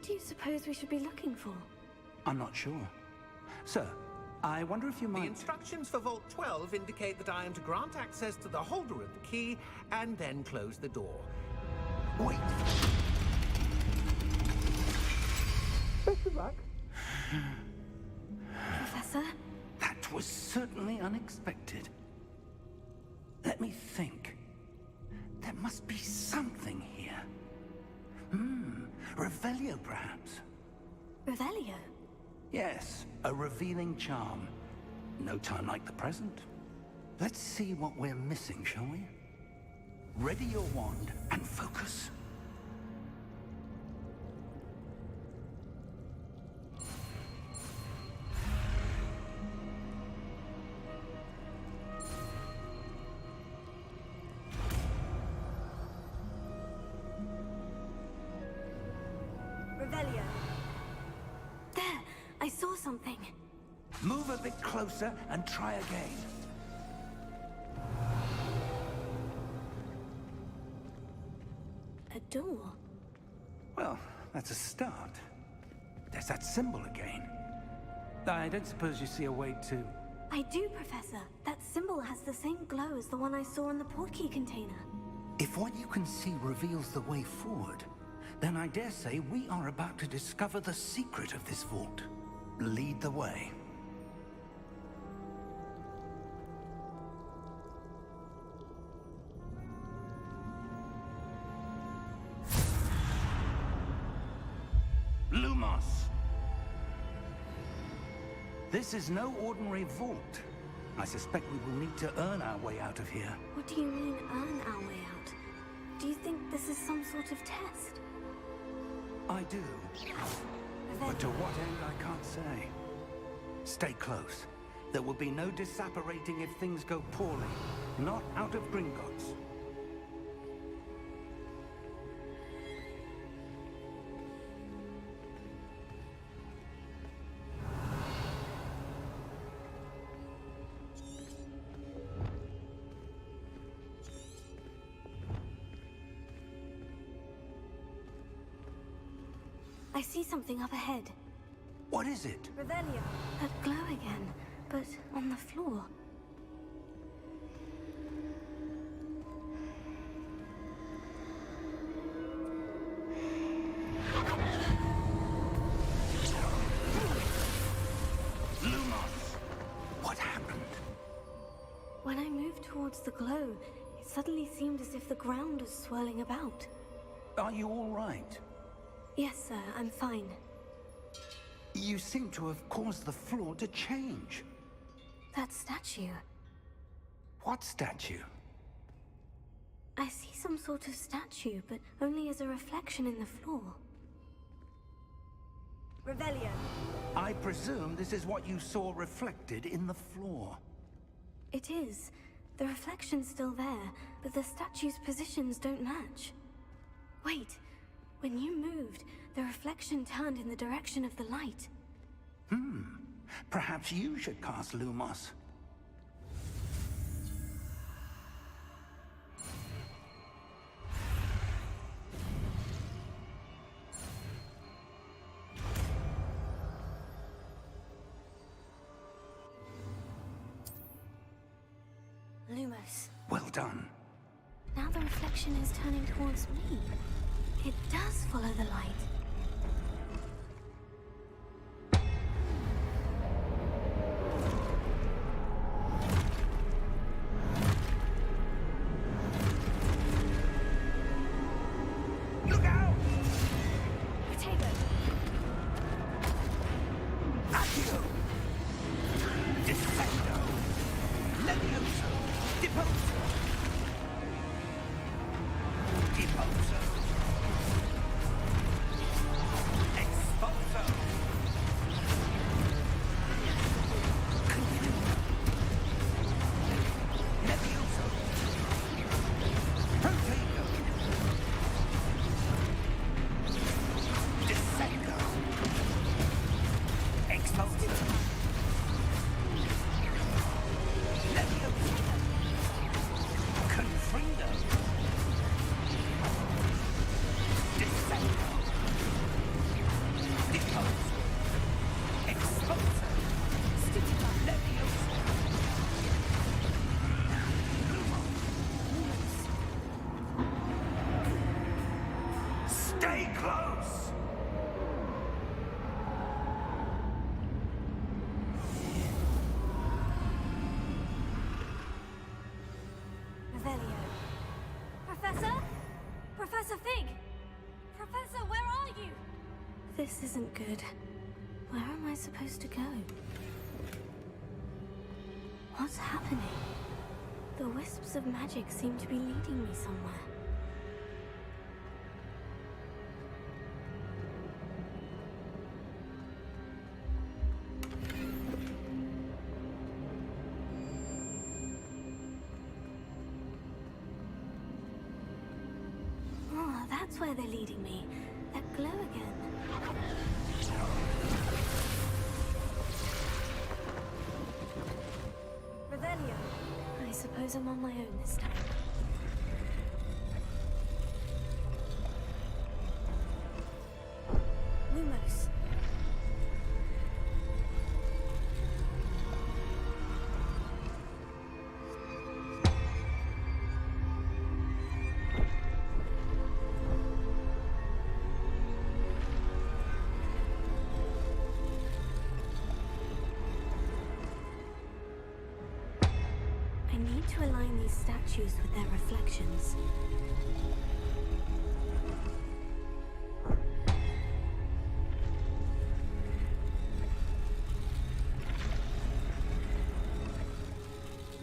What do you suppose we should be looking for? I'm not sure. Sir, I wonder if you might... The instructions for Vault 12 indicate that I am to grant access to the holder of the key and then close the door. Wait! Best of luck. Professor? That was certainly unexpected. Let me think. There must be something here. Revelio, perhaps? Revelio? Yes, a revealing charm. No time like the present. Let's see what we're missing, shall we? Ready your wand and focus. Revelio. There! I saw something. Move a bit closer and try again. A door. Well, that's a start. There's that symbol again. I don't suppose you see a way to... I do, Professor. That symbol has the same glow as the one I saw in the portkey container. If what you can see reveals the way forward, then I dare say we are about to discover the secret of this vault. Lead the way. Lumos! This is no ordinary vault. I suspect we will need to earn our way out of here. What do you mean, earn our way out? Do you think this is some sort of test? I do. But to what end, I can't say. Stay close. There will be no disapparating if things go poorly. Not out of Gringotts. I see something up ahead. What is it? Revelio. That glow again, but on the floor. Lumos! What happened? When I moved towards the glow, it suddenly seemed as if the ground was swirling about. Are you all right? Yes, sir, I'm fine. You seem to have caused the floor to change. That statue. What statue? I see some sort of statue, but only as a reflection in the floor. Revelio. I presume this is what you saw reflected in the floor. It is. The reflection's still there, but the statue's positions don't match. Wait. When you moved, the reflection turned in the direction of the light. Perhaps you should cast Lumos. Lumos. Well done. Now the reflection is turning towards me. It does follow the light. Look out! Potato! Accio! Defendo! Levioso! Deposo! Deposo! Exposo! Levioso! Protego! Descendo! Exposo! Levioso! Professor Fig! Professor, where are you? This isn't good. Where am I supposed to go? What's happening? The wisps of magic seem to be leading me somewhere. Oh, that's where they're leading me. That glow again. Revelio. I suppose I'm on my own this time. Lumos. I need to align these statues with their reflections.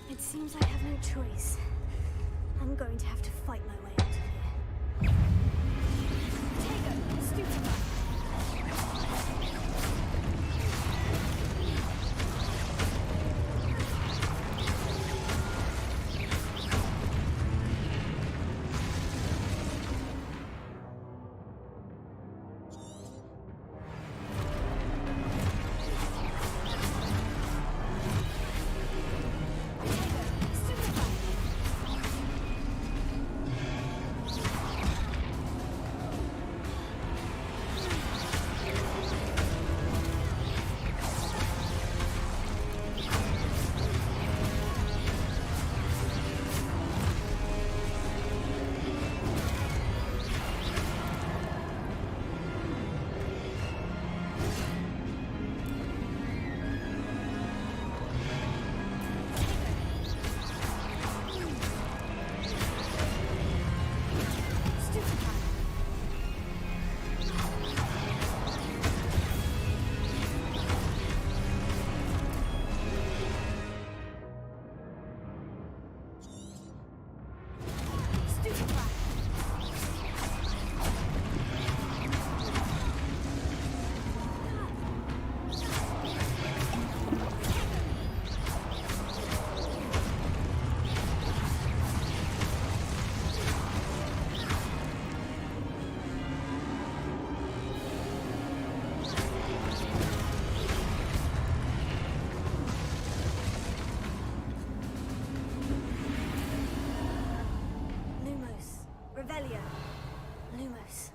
It seems I have no choice. I'm going to have to fight my way out of here. Tego, stupefy! Revelio. Lumos.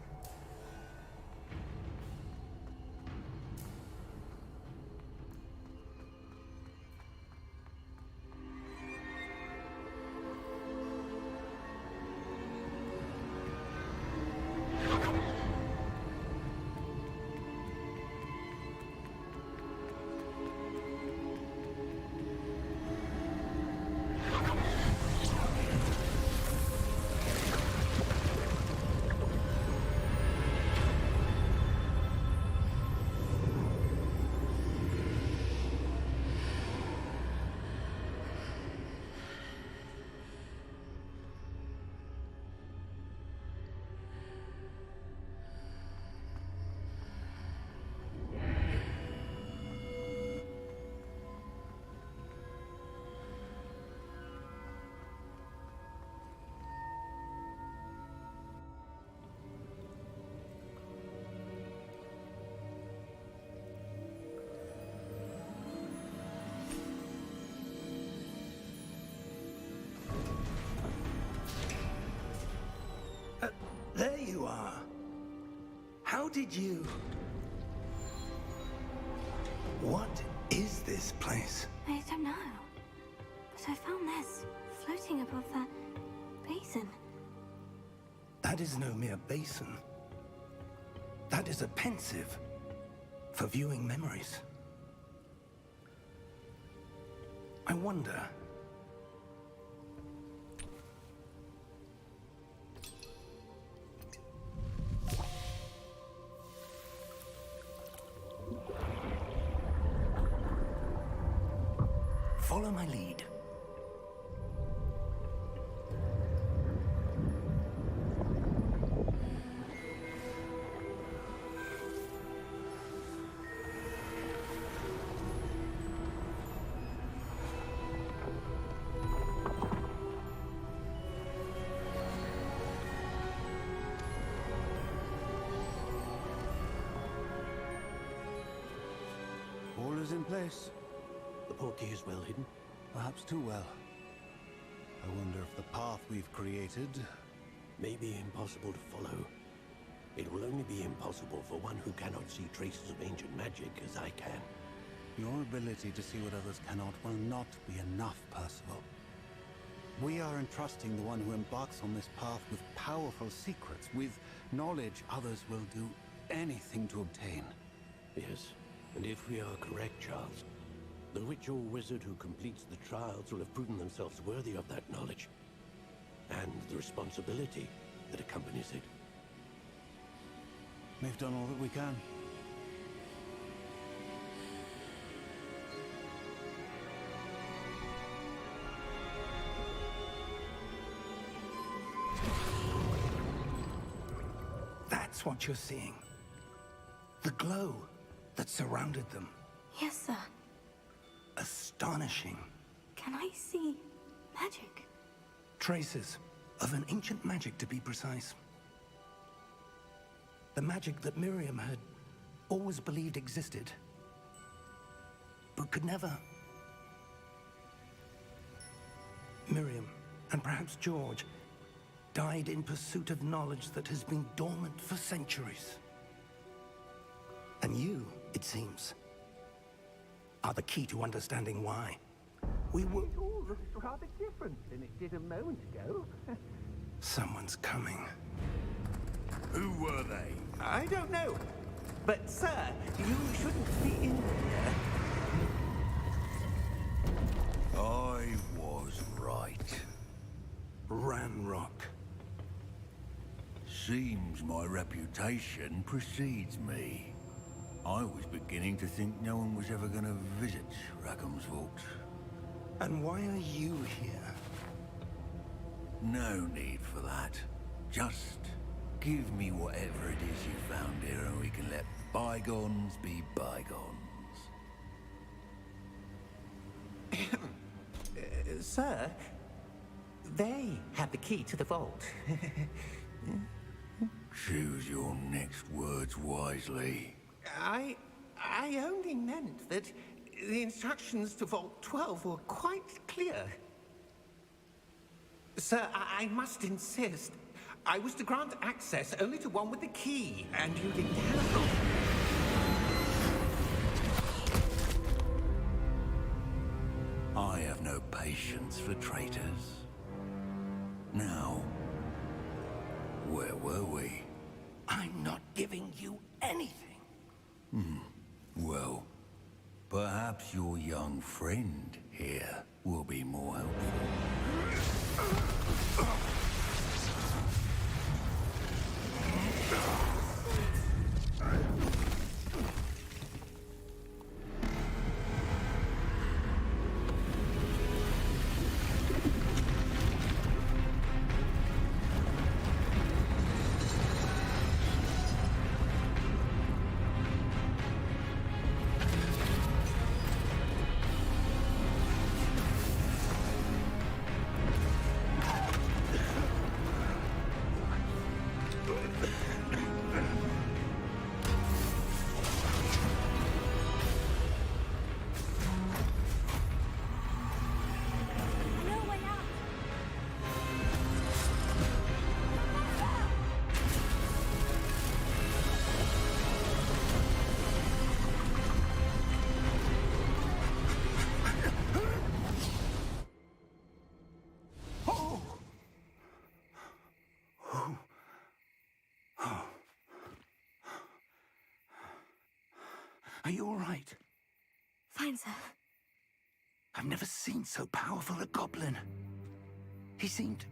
There you are. How did you... What is this place? I don't know. But I found this floating above that basin. That is no mere basin. That is a pensive for viewing memories. I wonder... Follow my lead. All is in place. The portkey is well hidden. Perhaps too well. I wonder if the path we've created... May be impossible to follow. It will only be impossible for one who cannot see traces of ancient magic as I can. Your ability to see what others cannot will not be enough, Percival. We are entrusting the one who embarks on this path with powerful secrets, with knowledge others will do anything to obtain. Yes, and if we are correct, Charles, the witch or wizard who completes the trials will have proven themselves worthy of that knowledge, and the responsibility that accompanies it. We've done all that we can. That's what you're seeing. The glow that surrounded them. Yes, sir. Astonishing. Can I see magic? Traces of an ancient magic, to be precise. The magic that Miriam had always believed existed, but could never. Miriam, and perhaps George, died in pursuit of knowledge that has been dormant for centuries. And you, it seems, are the key to understanding why. We were... It all looks rather different than it did a moment ago. Someone's coming. Who were they? I don't know. But, sir, you shouldn't be in here. I was right. Ranrock. Seems my reputation precedes me. I was beginning to think no one was ever going to visit Rackham's vault. And why are you here? No need for that. Just give me whatever it is you found here and we can let bygones be bygones. Sir, they had the key to the vault. Choose your next words wisely. I only meant that the instructions to Vault 12 were quite clear. Sir, I must insist. I was to grant access only to one with the key, and you didn't have it. I have no patience for traitors. Now, where were we? I'm not giving you anything. Well, perhaps your young friend here will be more helpful. No way out! Are you all right? Fine, sir. I've never seen so powerful a goblin. He seemed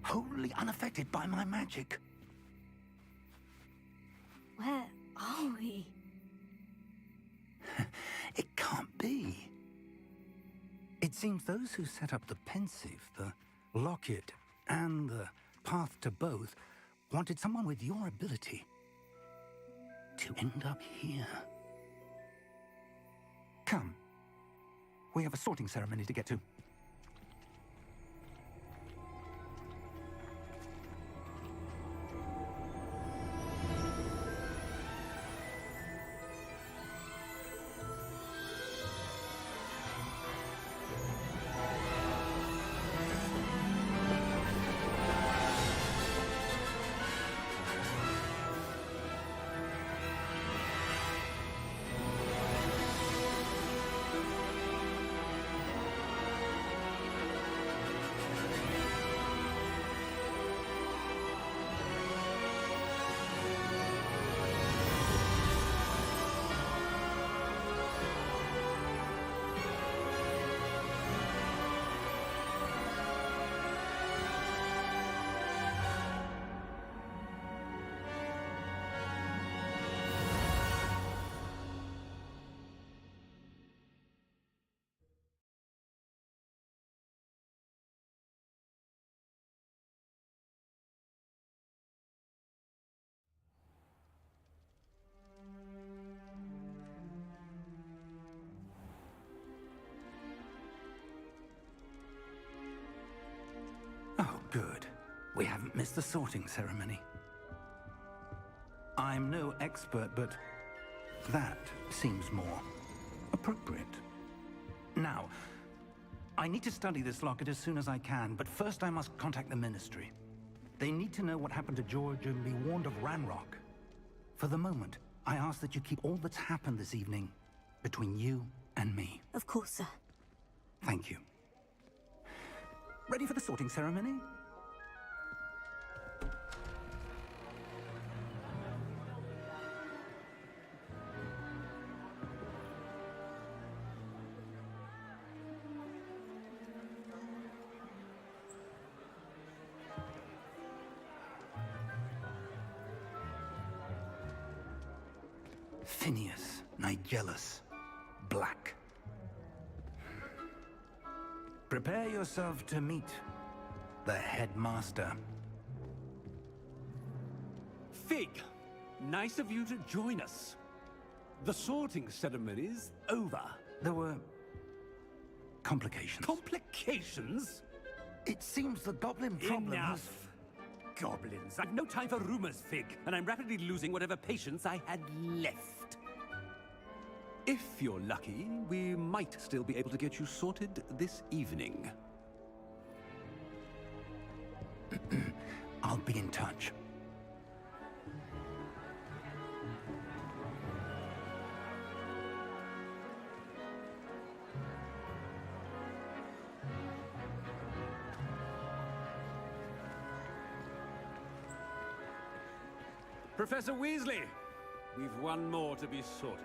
wholly unaffected by my magic. Where are we? It can't be. It seems those who set up the pensive, the locket, and the path to both wanted someone with your ability to end up here. Come. We have a sorting ceremony to get to. Oh, good. We haven't missed the sorting ceremony. I'm no expert, but that seems more appropriate. Now, I need to study this locket as soon as I can, but first I must contact the Ministry. They need to know what happened to George and be warned of Ranrock. For the moment, I ask that you keep all that's happened this evening between you and me. Of course, sir. Thank you. Ready for the sorting ceremony? Phineas, Nigellus, Black. Prepare yourself to meet the headmaster. Fig, nice of you to join us. The sorting ceremony's over. There were complications. Complications? It seems the goblin problem has... Enough! Goblins. I've no time for rumors, Fig, and I'm rapidly losing whatever patience I had left. If you're lucky, we might still be able to get you sorted this evening. I'll be in touch. Professor Weasley, we've one more to be sorted.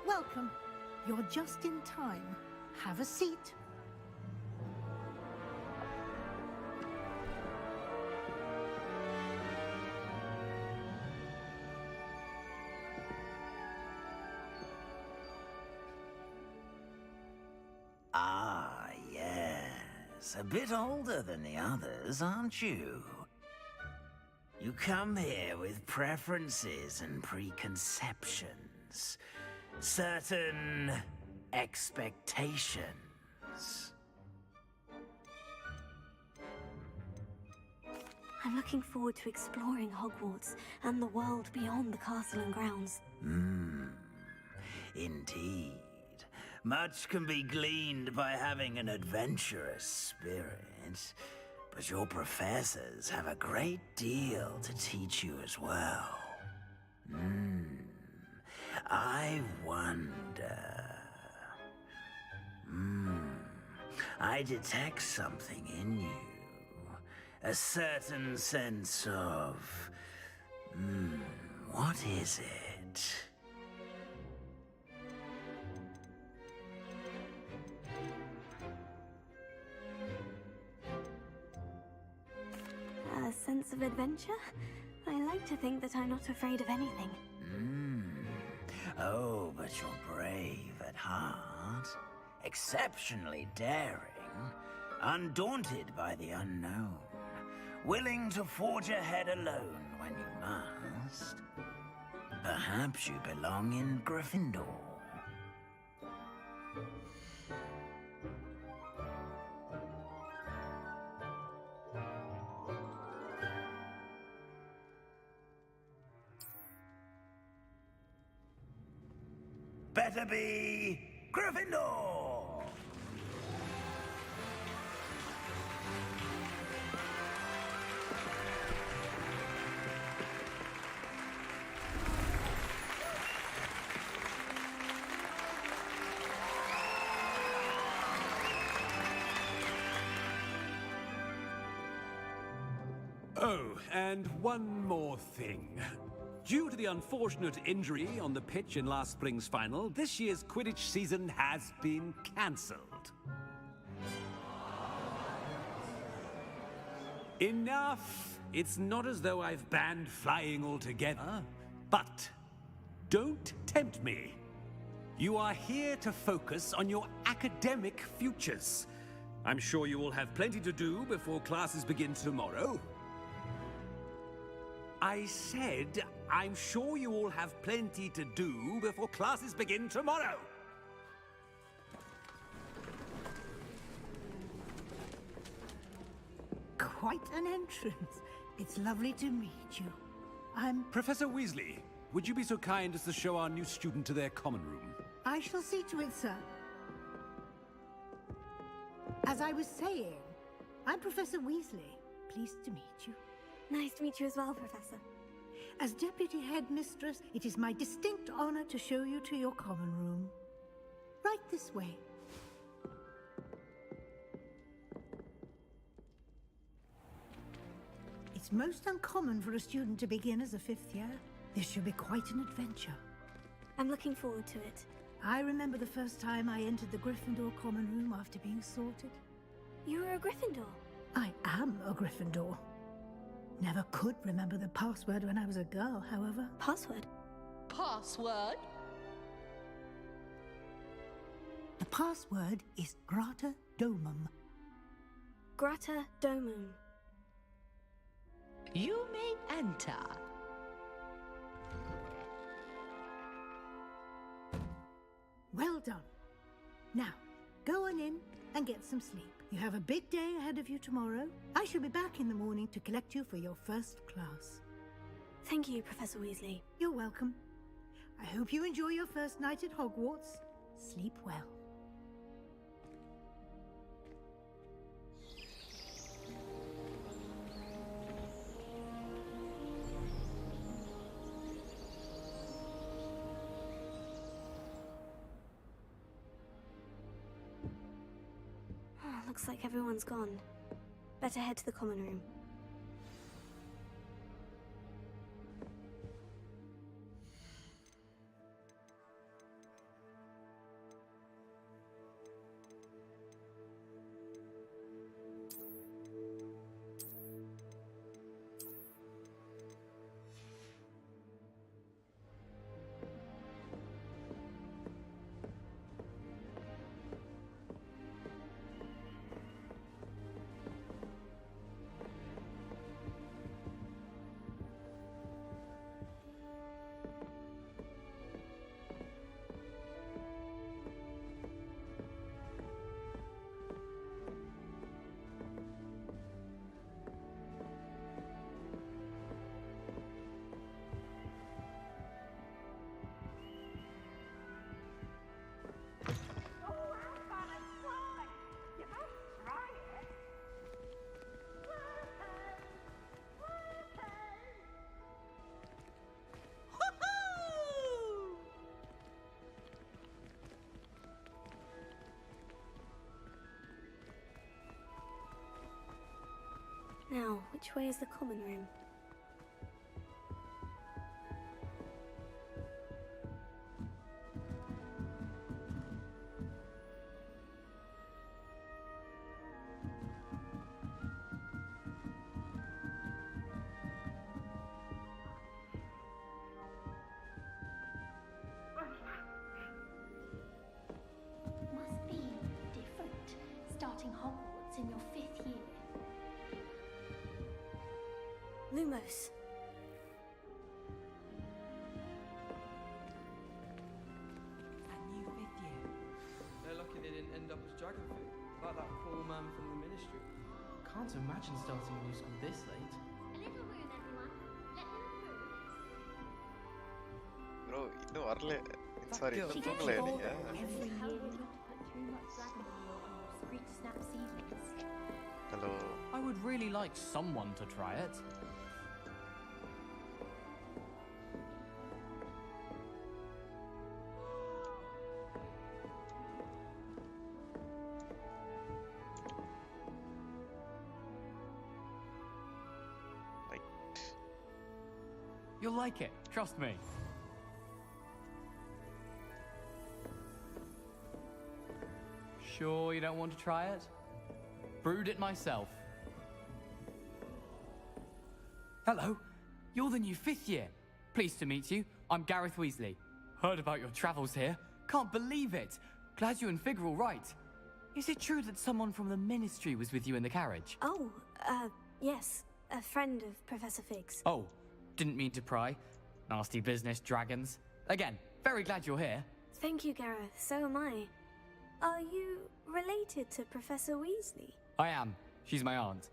Welcome. You're just in time. Have a seat. Ah, yes. A bit older than the others, aren't you? You come here with preferences and preconceptions. Certain expectations. I'm looking forward to exploring Hogwarts and the world beyond the castle and grounds. Indeed. Much can be gleaned by having an adventurous spirit. But your professors have a great deal to teach you as well. I wonder... I detect something in you. A certain sense of... what is it? A sense of adventure? I like to think that I'm not afraid of anything. Oh, but you're brave at heart. smart, exceptionally daring, undaunted by the unknown, willing to forge ahead alone when you must. Perhaps you belong in Gryffindor. Better be Gryffindor! Oh, and one more thing. Due to the unfortunate injury on the pitch in last spring's final, this year's Quidditch season has been cancelled. Enough! It's not as though I've banned flying altogether, but don't tempt me. You are here to focus on your academic futures. I'm sure you will have plenty to do before classes begin tomorrow. I said, I'm sure you all have plenty to do before classes begin tomorrow. Quite an entrance. It's lovely to meet you. I'm... Professor Weasley, would you be so kind as to show our new student to their common room? I shall see to it, sir. As I was saying, I'm Professor Weasley. Pleased to meet you. Nice to meet you as well, Professor. As Deputy Headmistress, it is my distinct honor to show you to your common room. Right this way. It's most uncommon for a student to begin as a fifth year. This should be quite an adventure. I'm looking forward to it. I remember the first time I entered the Gryffindor common room after being sorted. You were a Gryffindor? I am a Gryffindor. Never could remember the password when I was a girl, however. Password? Password? The password is Grata Domum. Grata Domum. You may enter. Well done. Now, go on in and get some sleep. You have a big day ahead of you tomorrow. I shall be back in the morning to collect you for your first class. Thank you, Professor Weasley. You're welcome. I hope you enjoy your first night at Hogwarts. Sleep well. Looks like everyone's gone. Better head to the common room. Now, which way is the common room? in your 5th year. Lumos. That new 5th year. They're lucky they didn't end up as dragon food, like that poor man from the ministry. Can't imagine starting a new school this late. A little room, everyone. Let them through. Bro, இன்னும் வரல. Sorry, girl- இன்னும் தூங்கல நீங்க. Every year you not to put too much dragon oil on your screech snap seedlings. Hello. I would really like someone to try it. Like, You'll like it, trust me. Sure you don't want to try it? Brewed it myself. Hello, you're the new 5th year. Pleased to meet you. I'm Gareth Weasley. Heard about your travels here. Can't believe it. Glad you and Fig are all right. Is it true that someone from the Ministry was with you in the carriage? Oh, yes. A friend of Professor Fig's. Oh, didn't mean to pry. Nasty business, dragons. Again, very glad you're here. Thank you, Gareth. So am I. Are you related to Professor Weasley? I am. She's my aunt.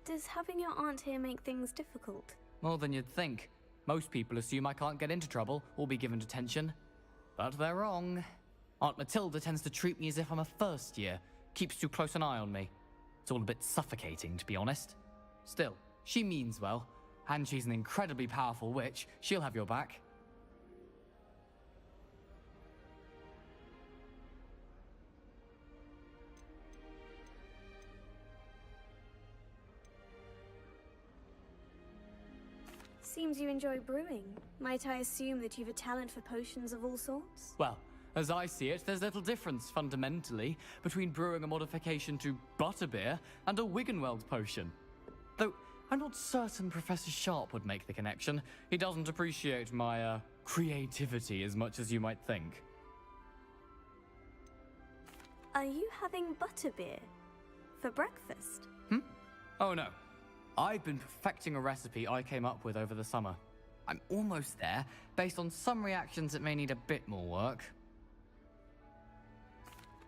Does having your aunt here make things difficult? More than you'd think. Most people assume I can't get into trouble or be given detention. But they're wrong. Aunt Matilda tends to treat me as if I'm a first year, keeps too close an eye on me. It's all a bit suffocating, to be honest. Still, she means well, and she's an incredibly powerful witch. She'll have your back. Seems you enjoy brewing. Might I assume that you've a talent for potions of all sorts? Well, as I see it, there's little difference, fundamentally, between brewing a modification to butterbeer and a Wiggenweld potion. Though, I'm not certain Professor Sharp would make the connection. He doesn't appreciate my, creativity as much as you might think. Are you having butterbeer? For breakfast? Oh no. I've been perfecting a recipe I came up with over the summer. I'm almost there. Based on some reactions, it may need a bit more work.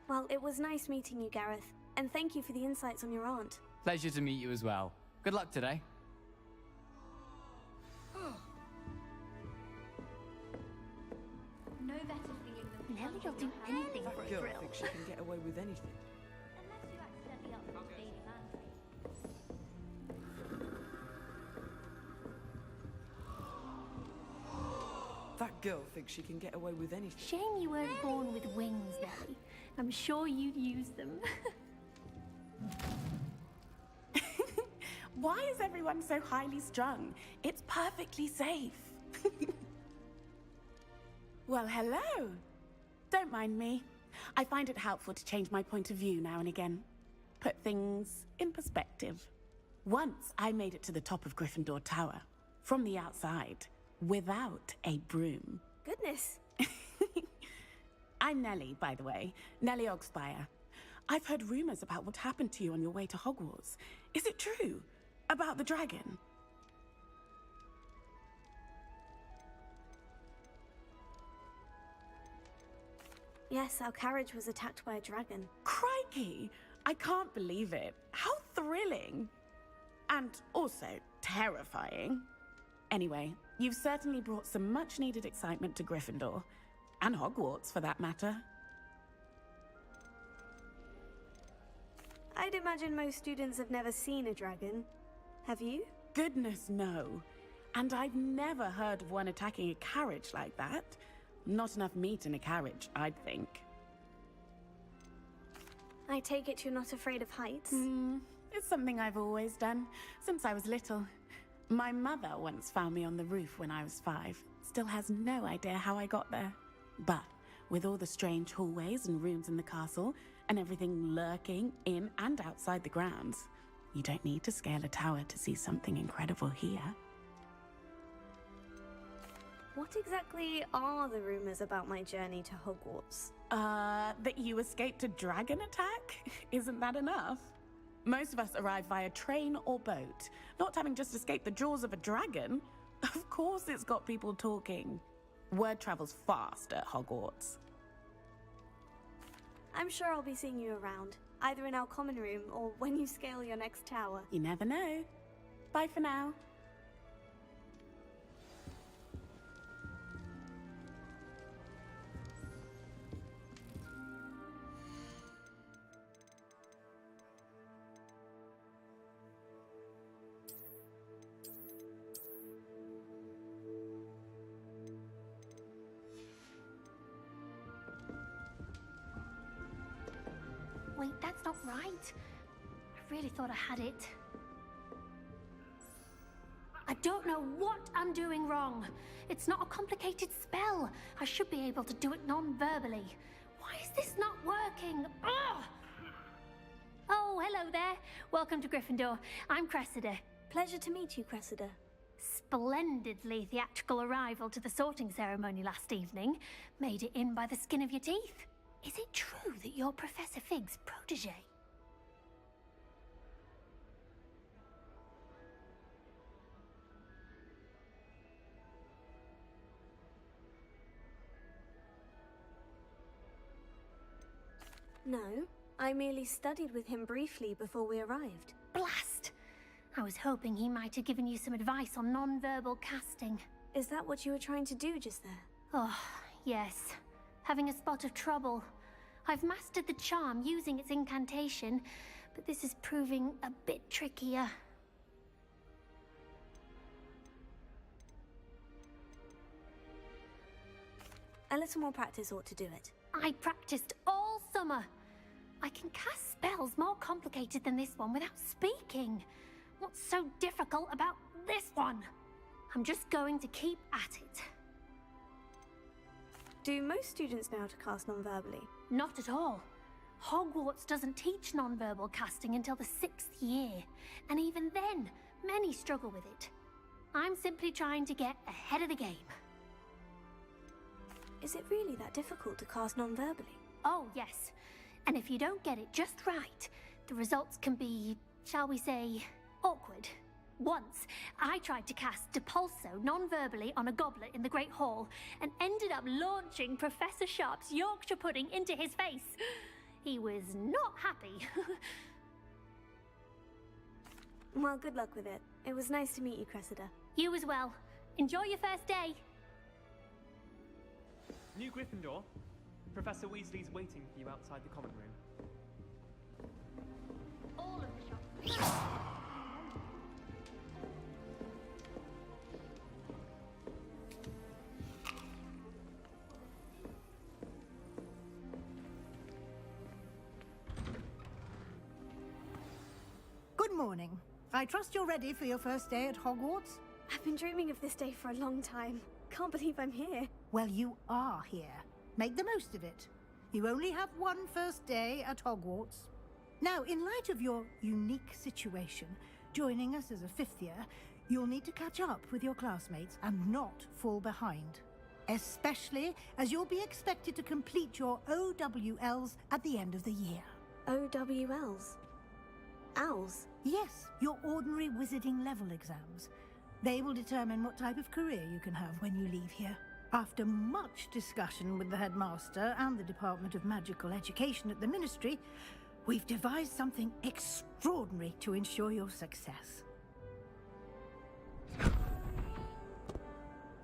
Well, it was nice meeting you, Gareth. And thank you for the insights on your aunt. Pleasure to meet you as well. Good luck today. No better feeling than Nelly will do anything for a Girl thrill. thinks she can get away with anything. unless you accidentally upload the daily mandate. That girl thinks she can get away with anything. Shame you weren't born with wings, Nelly. I'm sure you'd use them. Why is everyone so highly strung? It's perfectly safe. Well, hello. Don't mind me. I find it helpful to change my point of view now and again. Put things in perspective. Once I made it to the top of Gryffindor Tower, from the outside, without a broom. Goodness. I'm Nellie, by the way. Nellie Ogspire. I've heard rumors about what happened to you on your way to Hogwarts. Is it true? About the dragon? Yes, our carriage was attacked by a dragon. Crikey! I can't believe it. How thrilling! And also terrifying. Anyway, you've certainly brought some much-needed excitement to Gryffindor. And Hogwarts, for that matter. I'd imagine most students have never seen a dragon. Have you? Goodness, no. And I've never heard of one attacking a carriage like that. Not enough meat in a carriage, I'd think. I take it you're not afraid of heights? It's something I've always done, since I was little. My mother once found me on the roof when I was 5. Still has no idea how I got there. But with all the strange hallways and rooms in the castle, and everything lurking in and outside the grounds, you don't need to scale a tower to see something incredible here. What exactly are the rumors about my journey to Hogwarts? That you escaped a dragon attack? Isn't that enough? Most of us arrive via train or boat, not having just escaped the jaws of a dragon. Of course it's got people talking. Word travels fast at Hogwarts. I'm sure I'll be seeing you around, either in our common room or when you scale your next tower. You never know. Bye for now. Wait, that's not right. I really thought I had it. I don't know what I'm doing wrong. It's not a complicated spell. I should be able to do it non-verbally. Why is this not working? Ugh! Oh, hello there. Welcome to Gryffindor. I'm Cressida. Pleasure to meet you, Cressida. Splendidly theatrical arrival to the sorting ceremony last evening. Made it in by the skin of your teeth. Is it true that you're Professor Fig's protege? No, I merely studied with him briefly before we arrived. Blast! I was hoping he might have given you some advice on non-verbal casting. Is that what you were trying to do just there? Oh, yes. Having a spot of trouble. I've mastered the charm using its incantation, but this is proving a bit trickier. A little more practice ought to do it. I practiced all summer. I can cast spells more complicated than this one without speaking. What's so difficult about this one? I'm just going to keep at it. Do most students know how to cast non-verbally? Not at all. Hogwarts doesn't teach non-verbal casting until the 6th year, and even then, many struggle with it. I'm simply trying to get ahead of the game. Is it really that difficult to cast non-verbally? Oh, yes. And if you don't get it just right, the results can be, shall we say, awkward. Once, I tried to cast Depulso non-verbally on a goblet in the Great Hall and ended up launching Professor Sharp's Yorkshire pudding into his face. He was not happy. Well, good luck with it. It was nice to meet you, Cressida. You as well. Enjoy your first day. New Gryffindor. Professor Weasley's waiting for you outside the common room. All of the shops. Good morning. I trust you're ready for your first day at Hogwarts? I've been dreaming of this day for a long time. Can't believe I'm here. Well, you are here. Make the most of it. You only have one first day at Hogwarts. Now, in light of your unique situation, joining us as a 5th year, you'll need to catch up with your classmates and not fall behind. Especially as you'll be expected to complete your OWLs at the end of the year. OWLs? Owls? Yes, your ordinary wizarding level exams. They will determine what type of career you can have when you leave here. After much discussion with the headmaster and the Department of Magical Education at the Ministry, we've devised something extraordinary to ensure your success.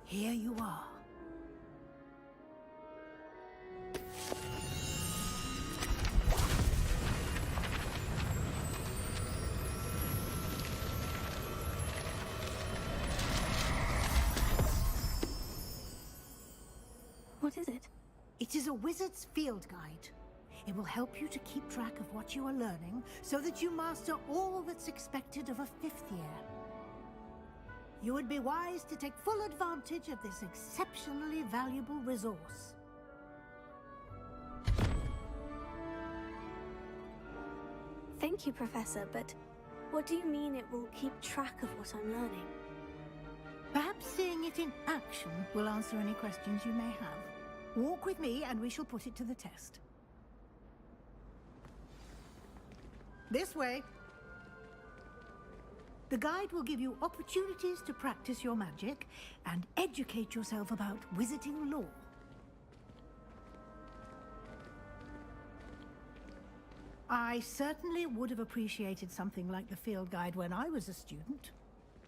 Here you are. What is it? It is a wizard's field guide. It will help you to keep track of what you are learning so that you master all that's expected of a 5th year. you would be wise to take full advantage of this exceptionally valuable resource. Thank you, Professor, but what do you mean it will keep track of what I'm learning? Perhaps seeing it in action will answer any questions you may have. Walk with me and we shall put it to the test. This way. The guide will give you opportunities to practice your magic and educate yourself about wizarding lore. I certainly would have appreciated something like the field guide when I was a student.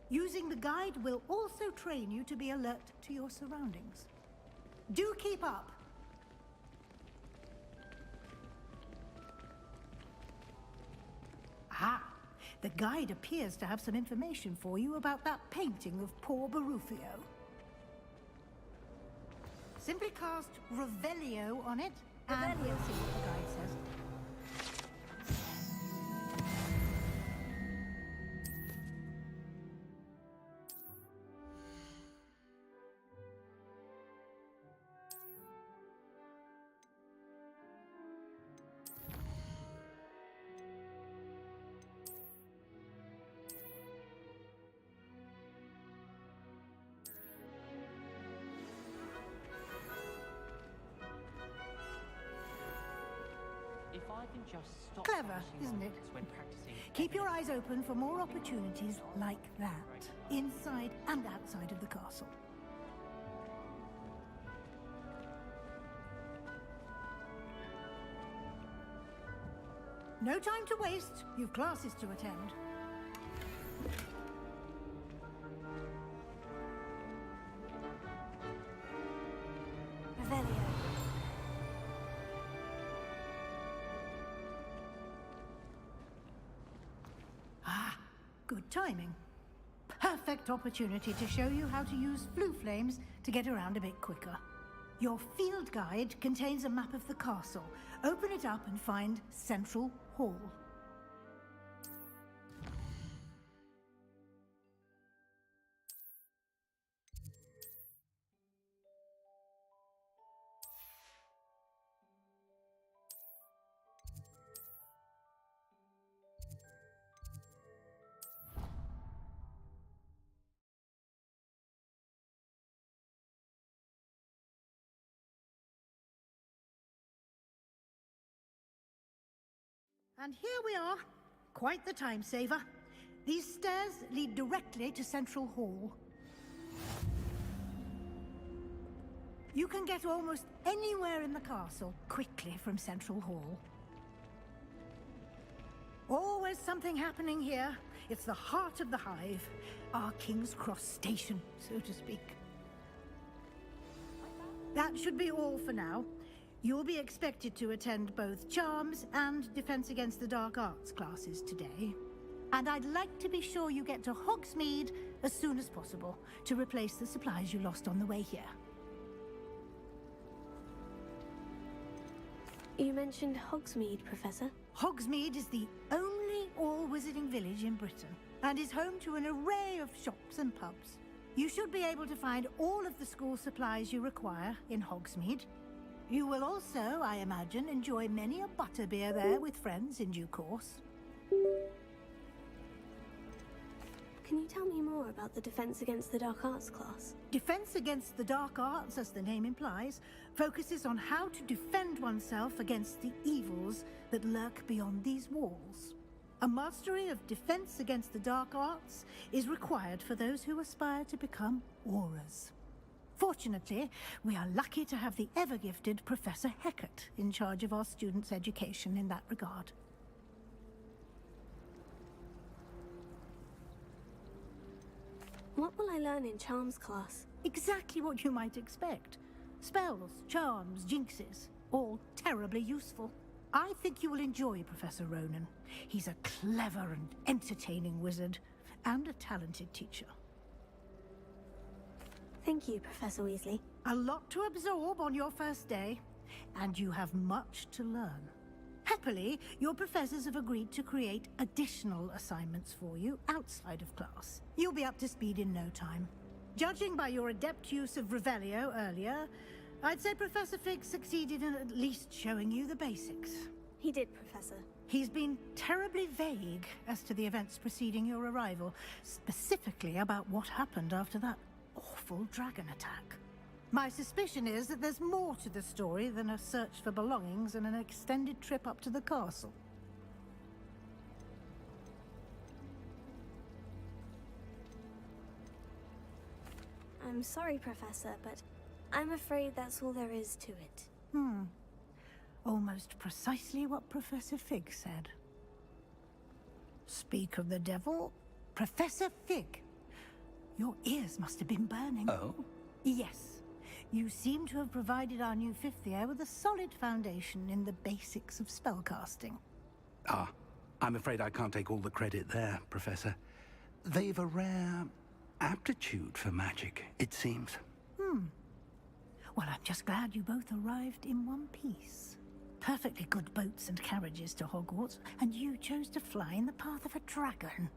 Using the guide will also train you to be alert to your surroundings. Do keep up! Ah! The guide appears to have some information for you about that painting of poor Barufio. Simply cast Revelio on it, and we'll see what the guide says. If I can just stop Clever, flashing isn't it? lights when practicing. Keep your eyes open for more opportunities like that, inside and outside of the castle. No time to waste. You've classes to attend. Revelio. Ah, good timing. Perfect opportunity to show you how to use flue flames to get around a bit quicker. Your field guide contains a map of the castle. Open it up and find Central Hall. And here we are. Quite the time saver. These stairs lead directly to Central Hall. You can get almost anywhere in the castle quickly from Central Hall. Always something happening here. It's the heart of the hive. Our King's Cross station, so to speak. That should be all for now. You'll be expected to attend both Charms and Defense Against the Dark Arts classes today. And I'd like to be sure you get to Hogsmeade as soon as possible to replace the supplies you lost on the way here. You mentioned Hogsmeade, Professor. Hogsmeade is the only all-wizarding village in Britain and is home to an array of shops and pubs. You should be able to find all of the school supplies you require in Hogsmeade. You will also, I imagine, enjoy many a butterbeer there with friends in due course. Can you tell me more about the Defense Against the Dark Arts class? Defense Against the Dark Arts, as the name implies, focuses on how to defend oneself against the evils that lurk beyond these walls. A mastery of Defense Against the Dark Arts is required for those who aspire to become Aurors. Fortunately, we are lucky to have the ever-gifted Professor Hecat in charge of our students' education in that regard. What will I learn in Charms class? Exactly what you might expect. Spells, charms, jinxes, all terribly useful. I think you will enjoy Professor Ronan. He's a clever and entertaining wizard, and a talented teacher. Thank you, Professor Weasley. A lot to absorb on your first day, and you have much to learn. Happily, your professors have agreed to create additional assignments for you outside of class. You'll be up to speed in no time. Judging by your adept use of Revelio earlier, I'd say Professor Fig succeeded in at least showing you the basics. He did, Professor. He's been terribly vague as to the events preceding your arrival, specifically about what happened after that awful dragon attack. My suspicion is that there's more to the story than a search for belongings and an extended trip up to the castle. I'm sorry, Professor, but I'm afraid that's all there is to it. Almost precisely what Professor Fig said. Speak of the devil, Professor Fig. Your ears must have been burning. Oh? Yes. You seem to have provided our new fifth year with a solid foundation in the basics of spellcasting. Ah, I'm afraid I can't take all the credit there, Professor. They've a rare aptitude for magic, it seems. Well, I'm just glad you both arrived in one piece. Perfectly good boats and carriages to Hogwarts, and you chose to fly in the path of a dragon.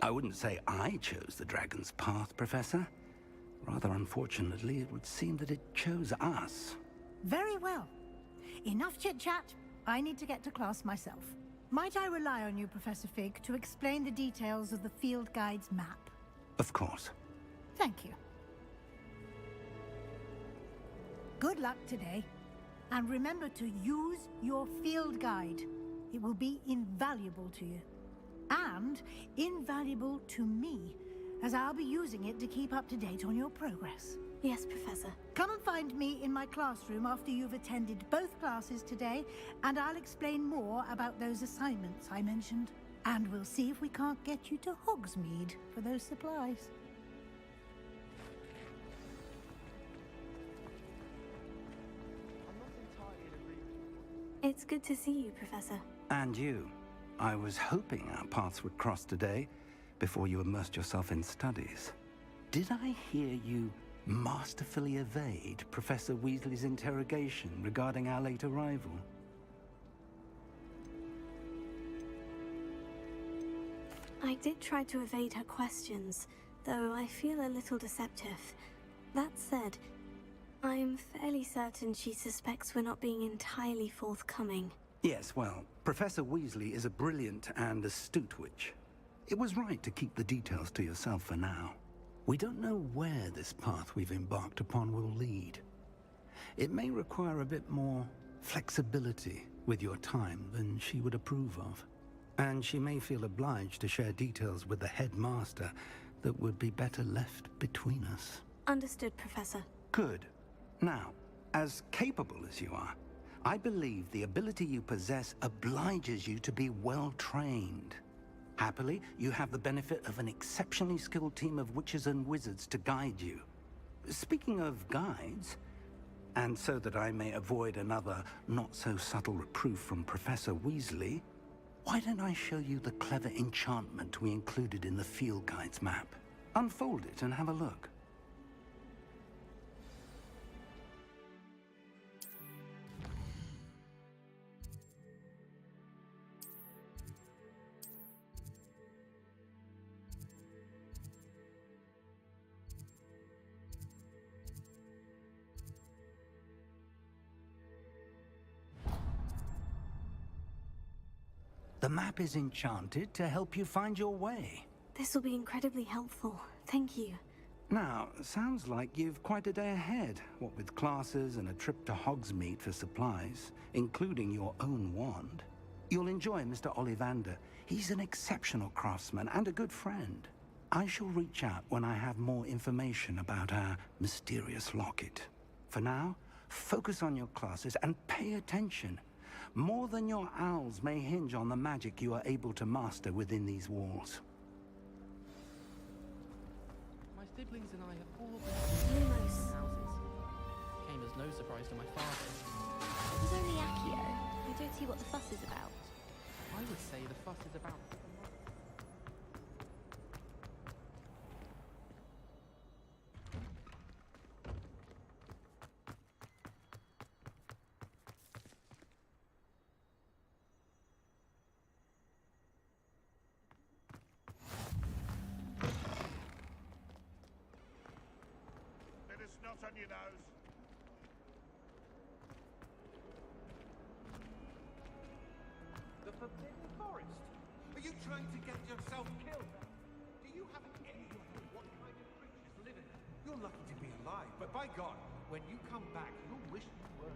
I wouldn't say I chose the dragon's path, Professor. Rather unfortunately, it would seem that it chose us. Very well. Enough chit-chat. I need to get to class myself. Might I rely on you, Professor Fig, to explain the details of the field guide's map? Of course. Thank you. Good luck today. And remember to use your field guide. It will be invaluable to you. And invaluable to me, as I'll be using it to keep up to date on your progress. Yes, Professor. Come and find me in my classroom after you've attended both classes today, and I'll explain more about those assignments I mentioned. And we'll see if we can't get you to Hogsmeade for those supplies. It's good to see you, Professor. And you. I was hoping our paths would cross today, before you immersed yourself in studies. Did I hear you masterfully evade Professor Weasley's interrogation regarding our late arrival? I did try to evade her questions, though I feel a little deceptive. That said, I'm fairly certain she suspects we're not being entirely forthcoming. Yes, well, Professor Weasley is a brilliant and astute witch. It was right to keep the details to yourself for now. We don't know where this path we've embarked upon will lead. It may require a bit more flexibility with your time than she would approve of. And she may feel obliged to share details with the headmaster that would be better left between us. Understood, Professor. Good. Now, as capable as you are, I believe the ability you possess obliges you to be well trained. Happily, you have the benefit of an exceptionally skilled team of witches and wizards to guide you. Speaking of guides, and so that I may avoid another not-so-subtle reproof from Professor Weasley, why don't I show you the clever enchantment we included in the field guide's map? Unfold it and have a look. The map is enchanted to help you find your way. This will be incredibly helpful. Thank you. Now, sounds like you've quite a day ahead, what with classes and a trip to Hogsmeade for supplies, including your own wand. You'll enjoy Mr. Ollivander. He's an exceptional craftsman and a good friend. I shall reach out when I have more information about our mysterious locket. For now, focus on your classes and pay attention. More than your owls may hinge on the magic you are able to master within these walls. My siblings and I have all been in houses. Came as no surprise to my father. It was only Accio. I don't see what the fuss is about. I would say the fuss is about... else on your nose? The Forbidden Forest? Are you trying to get yourself killed? Do you have any idea what kind of creatures live in there? You're lucky to be alive, but by God, when you come back, you'll wish you were.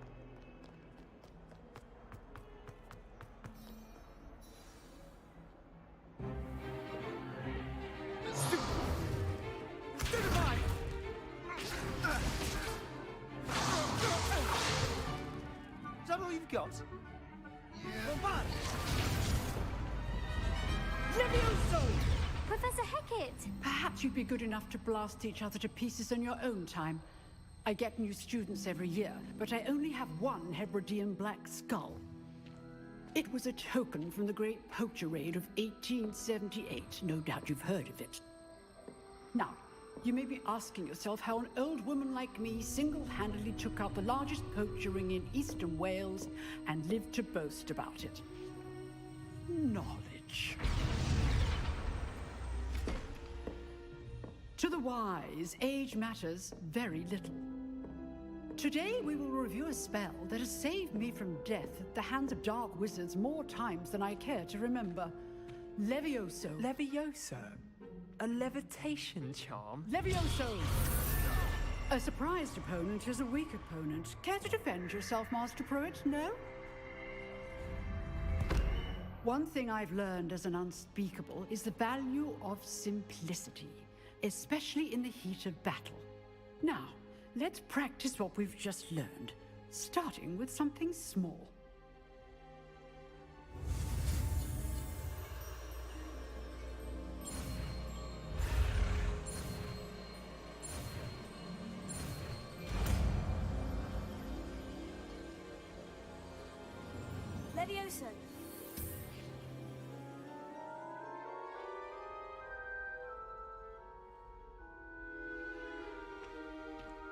Is that all you've got? Yeah. Levioso! Professor Hecat! Perhaps you'd be good enough to blast each other to pieces in your own time. I get new students every year, but I only have one Hebridean black skull. It was a token from the Great Poacher Raid of 1878. No doubt you've heard of it. Now, you may be asking yourself how an old woman like me single-handedly took out the largest poacher ring in eastern Wales and lived to boast about it. Knowledge. To the wise, age matters very little. Today we will review a spell that has saved me from death at the hands of dark wizards more times than I care to remember. Levioso. Levioso? A levitation charm? Levioso! A surprised opponent is a weak opponent. Care to defend yourself, Master Pruitt? No? One thing I've learned as an unspeakable is the value of simplicity, especially in the heat of battle. Now, let's practice what we've just learned, starting with something small. Levioso.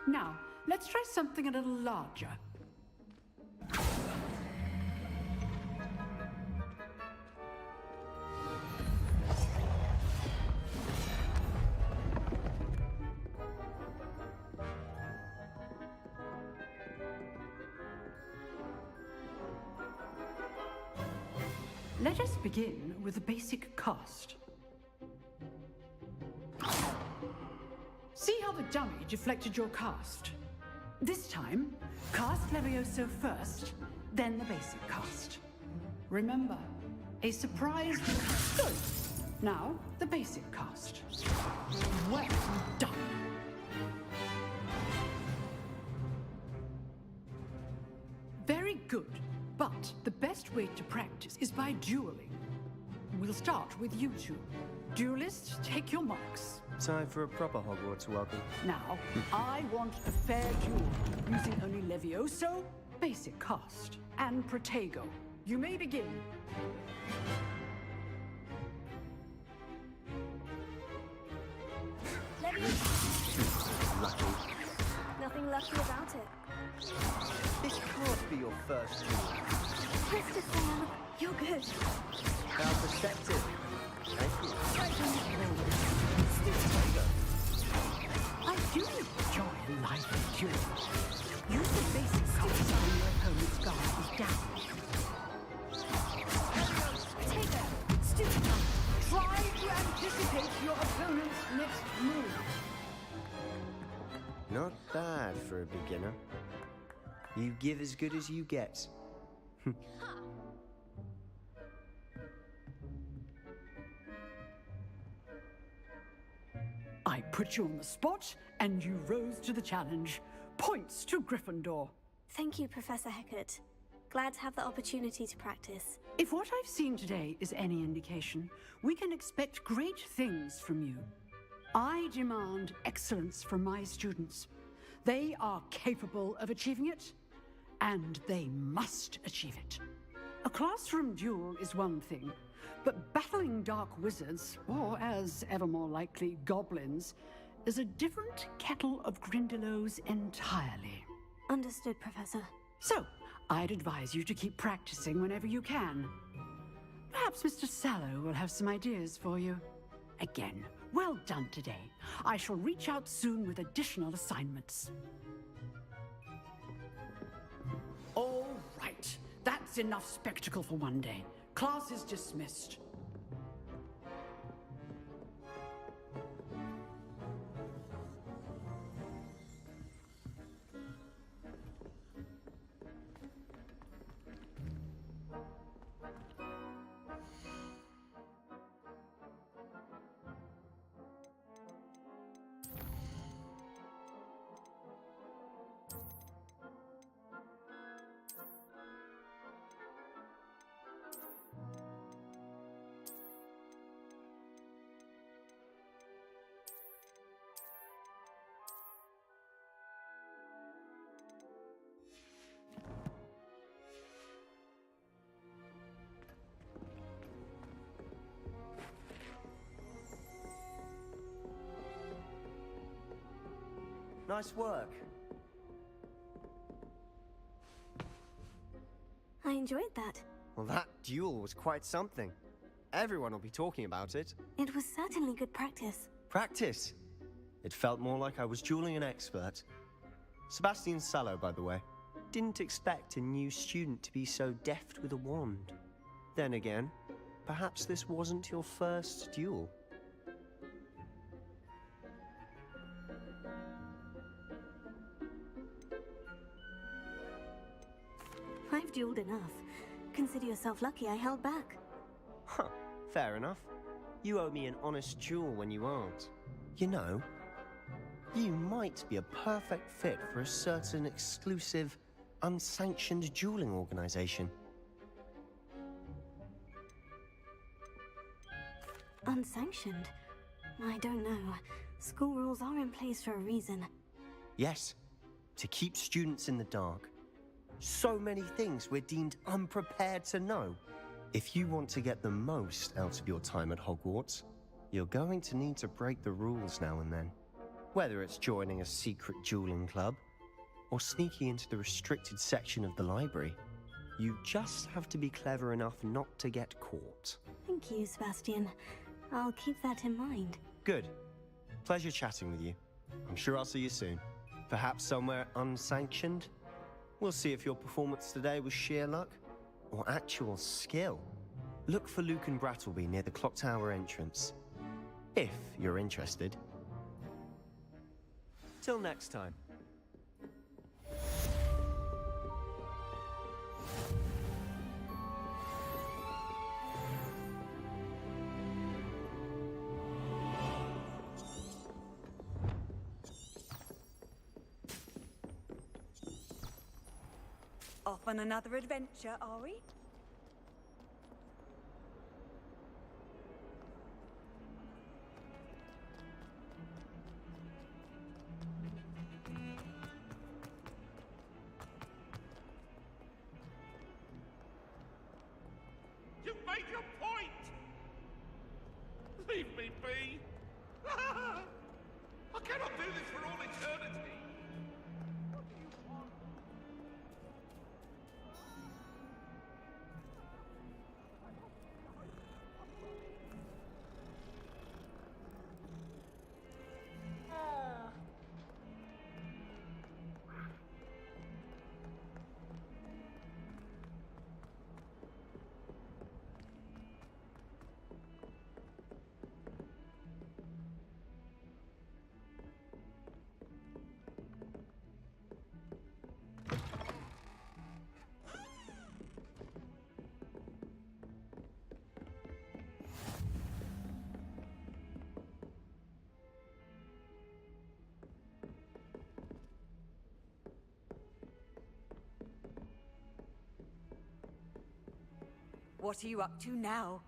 Now, let's try something a little larger. Let us begin with the basic cast. See how the dummy deflected your cast? This time, cast Levioso first, then the basic cast. Remember, a surprise... Good! Now, the basic cast. Well done! Very good, but the best way to practice is by dueling. We'll start with you two. Duelists, take your marks. Time for a proper Hogwarts welcome. Now, I want a fair duel, using only Levioso, basic cast, and Protego. You may begin. Lucky. Nothing lucky about it. This can't be your first duel. Mr. Sam, you're good. How perceptive. Thank you. I do enjoy life and duel. Use the basic cast when your opponent's guard is down. Protego, stupid. Try to anticipate your opponent's next move. Not bad for a beginner. You give as good as you get. I put you on the spot, and you rose to the challenge. Points to Gryffindor. Thank you, Professor Hecat. Glad to have the opportunity to practice. If what I've seen today is any indication, we can expect great things from you. I demand excellence from my students. They are capable of achieving it, and they must achieve it. A classroom duel is one thing, but battling dark wizards, or as ever more likely, goblins, is a different kettle of Grindylows entirely. Understood, Professor. So, I'd advise you to keep practicing whenever you can. Perhaps Mr. Sallow will have some ideas for you. Again, Well done today. I shall reach out soon with additional assignments. All right. That's enough spectacle for one day. Class is dismissed. Nice work. I enjoyed that. Well, that duel was quite something. Everyone will be talking about it. It was certainly good practice. Practice? It felt more like I was dueling an expert. Sebastian Sallow, by the way. Didn't expect a new student to be so deft with a wand. Then again, perhaps this wasn't your first duel. I've dueled enough. Consider yourself lucky I held back. Huh, fair enough. You owe me an honest duel when you aren't. You know, you might be a perfect fit for a certain exclusive, unsanctioned dueling organization. Unsanctioned? I don't know. School rules are in place for a reason. Yes, to keep students in the dark. So many things we're deemed unprepared to know. If you want to get the most out of your time at Hogwarts, you're going to need to break the rules now and then. Whether it's joining a secret dueling club, or sneaking into the restricted section of the library, you just have to be clever enough not to get caught. Thank you, Sebastian. I'll keep that in mind. Good. Pleasure chatting with you. I'm sure I'll see you soon. Perhaps somewhere unsanctioned? We'll see if your performance today was sheer luck or actual skill. Look for Luke and Brattleby near the clock tower entrance, if you're interested. Till next time. Off on another adventure, are we? You've made your point! Leave me be! I cannot do this for all eternity! What are you up to now?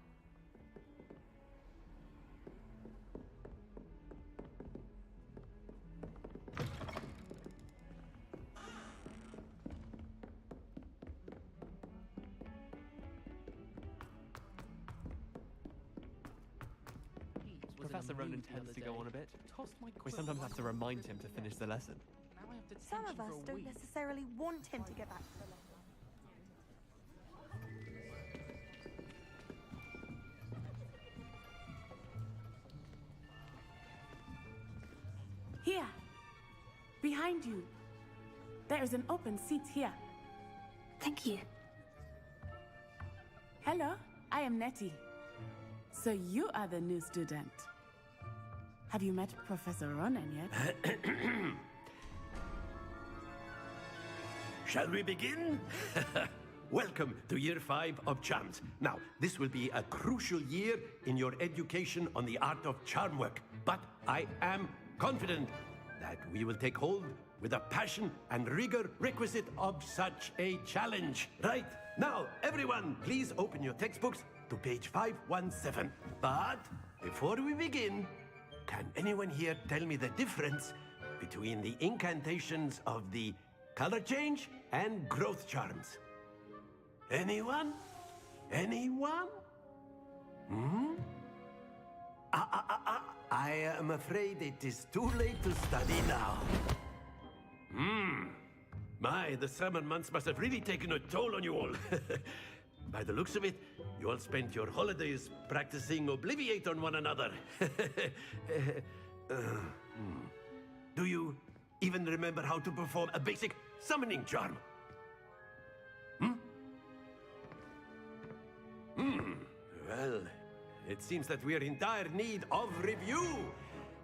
Professor Ronan tends to go on a bit. We sometimes have to remind him to finish the lesson. Some of us don't necessarily want him to get back to the lesson. behind you. There is an open seat here. Thank you. Hello, I am Nettie. So you are the new student. Have you met Professor Ronan yet? Shall we begin? Welcome to Year 5 of Charms. Now, this will be a crucial year in your education on the art of charm work. But I am confident that we will take hold with the passion and rigor requisite of such a challenge. Right, now, everyone, please open your textbooks to page 517. But before we begin, can anyone here tell me the difference between the incantations of the color change and growth charms? Anyone? Anyone? I am afraid it is too late to study now. My, the summer months must have really taken a toll on you all. By the looks of it, you all spent your holidays practicing Obliviate on one another. Do you even remember how to perform a basic summoning charm? Well, it seems that we are in dire need of review.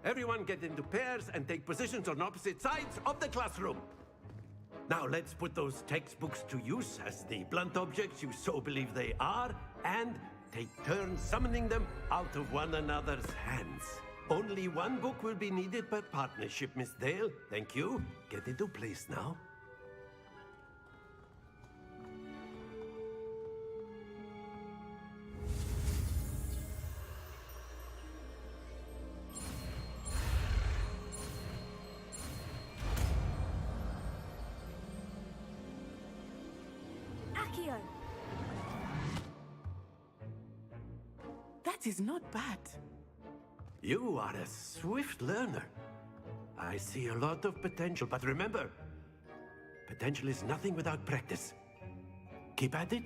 Everyone get into pairs and take positions on opposite sides of the classroom. Now let's put those textbooks to use as the blunt objects you so believe they are, and take turns summoning them out of one another's hands. Only one book will be needed per partnership, Miss Dale. Thank you. Get into place now. Accio! That is not bad. You are a swift learner. I see a lot of potential, but remember, potential is nothing without practice. Keep at it.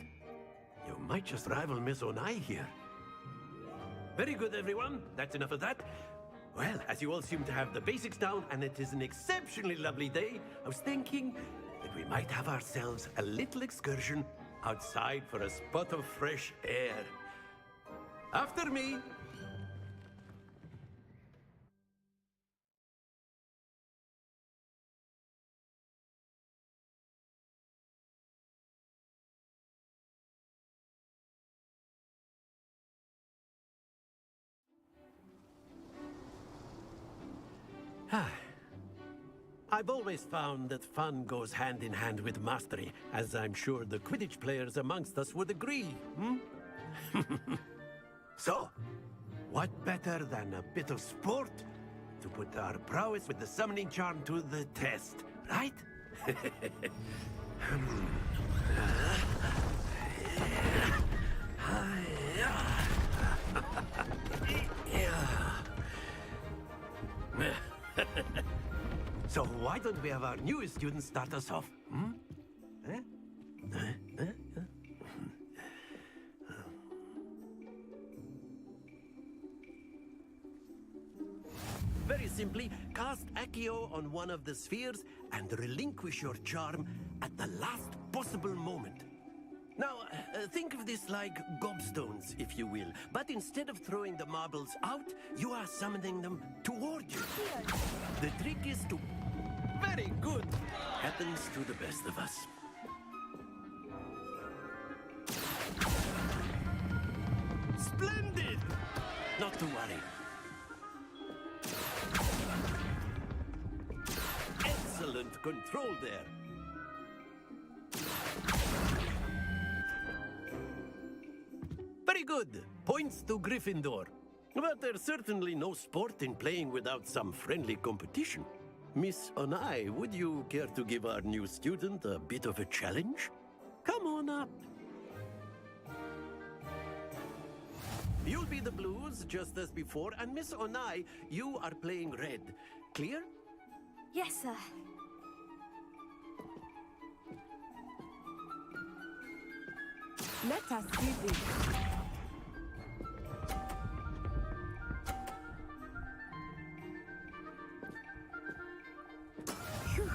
You might just rival Miss Onai here. Very good, everyone. That's enough of that. Well, as you all seem to have the basics down, and it is an exceptionally lovely day, I was thinking that we might have ourselves a little excursion outside for a spot of fresh air. After me. I've always found that fun goes hand in hand with mastery, as I'm sure the Quidditch players amongst us would agree, So, what better than a bit of sport to put our prowess with the summoning charm to the test, right? So why don't we have our newest student start us off? Very simply, cast Accio on one of the spheres and relinquish your charm at the last possible moment. Now, think of this like gobstones, if you will. But instead of throwing the marbles out, you are summoning them toward you. The trick is to... Very good! Happens to the best of us. Splendid! Not to worry. Excellent control there. Very good. Points to Gryffindor. But there's certainly no sport in playing without some friendly competition. Miss Onai, would you care to give our new student a bit of a challenge? Come on up. You'll be the blues, just as before, and Miss Onai, you are playing red. Clear? Yes, sir. Let us see this. Phew.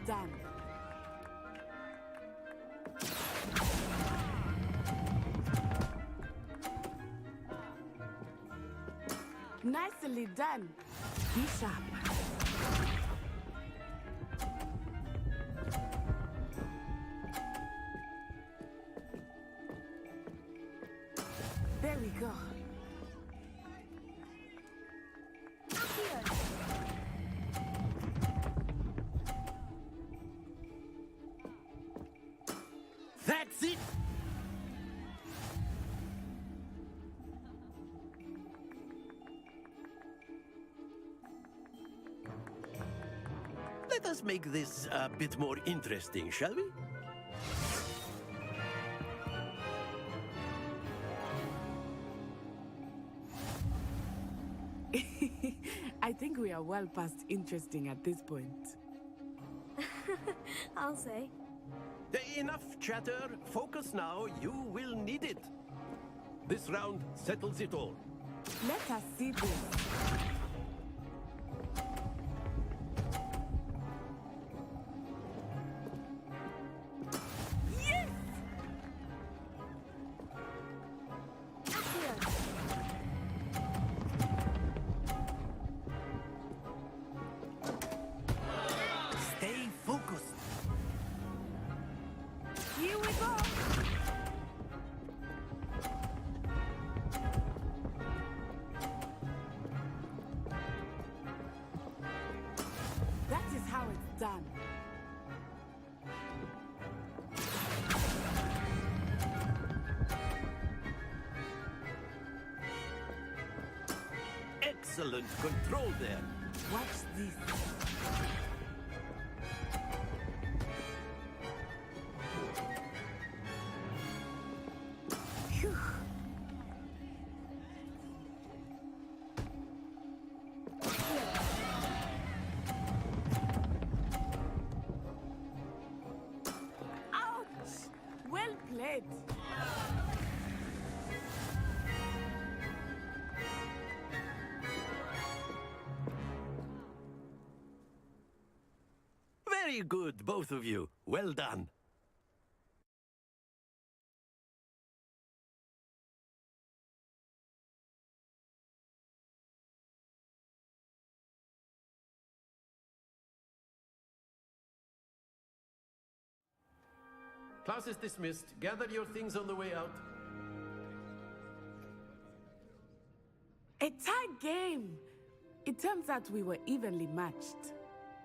done. Nicely done. Be sharp. There we go. That's it! Let us make this a bit more interesting, shall we? I think we are well past interesting at this point. I'll say. Enough chatter. Focus now. You will need it. This round settles it all. Let us see this. Yes! Stay focused. Here we go! That is how it's done. Excellent control there. Watch this. Phew. Ouch! Well played. Very good, both of you. Well done. Class is dismissed. Gather your things on the way out. A tight game. It turns out we were evenly matched.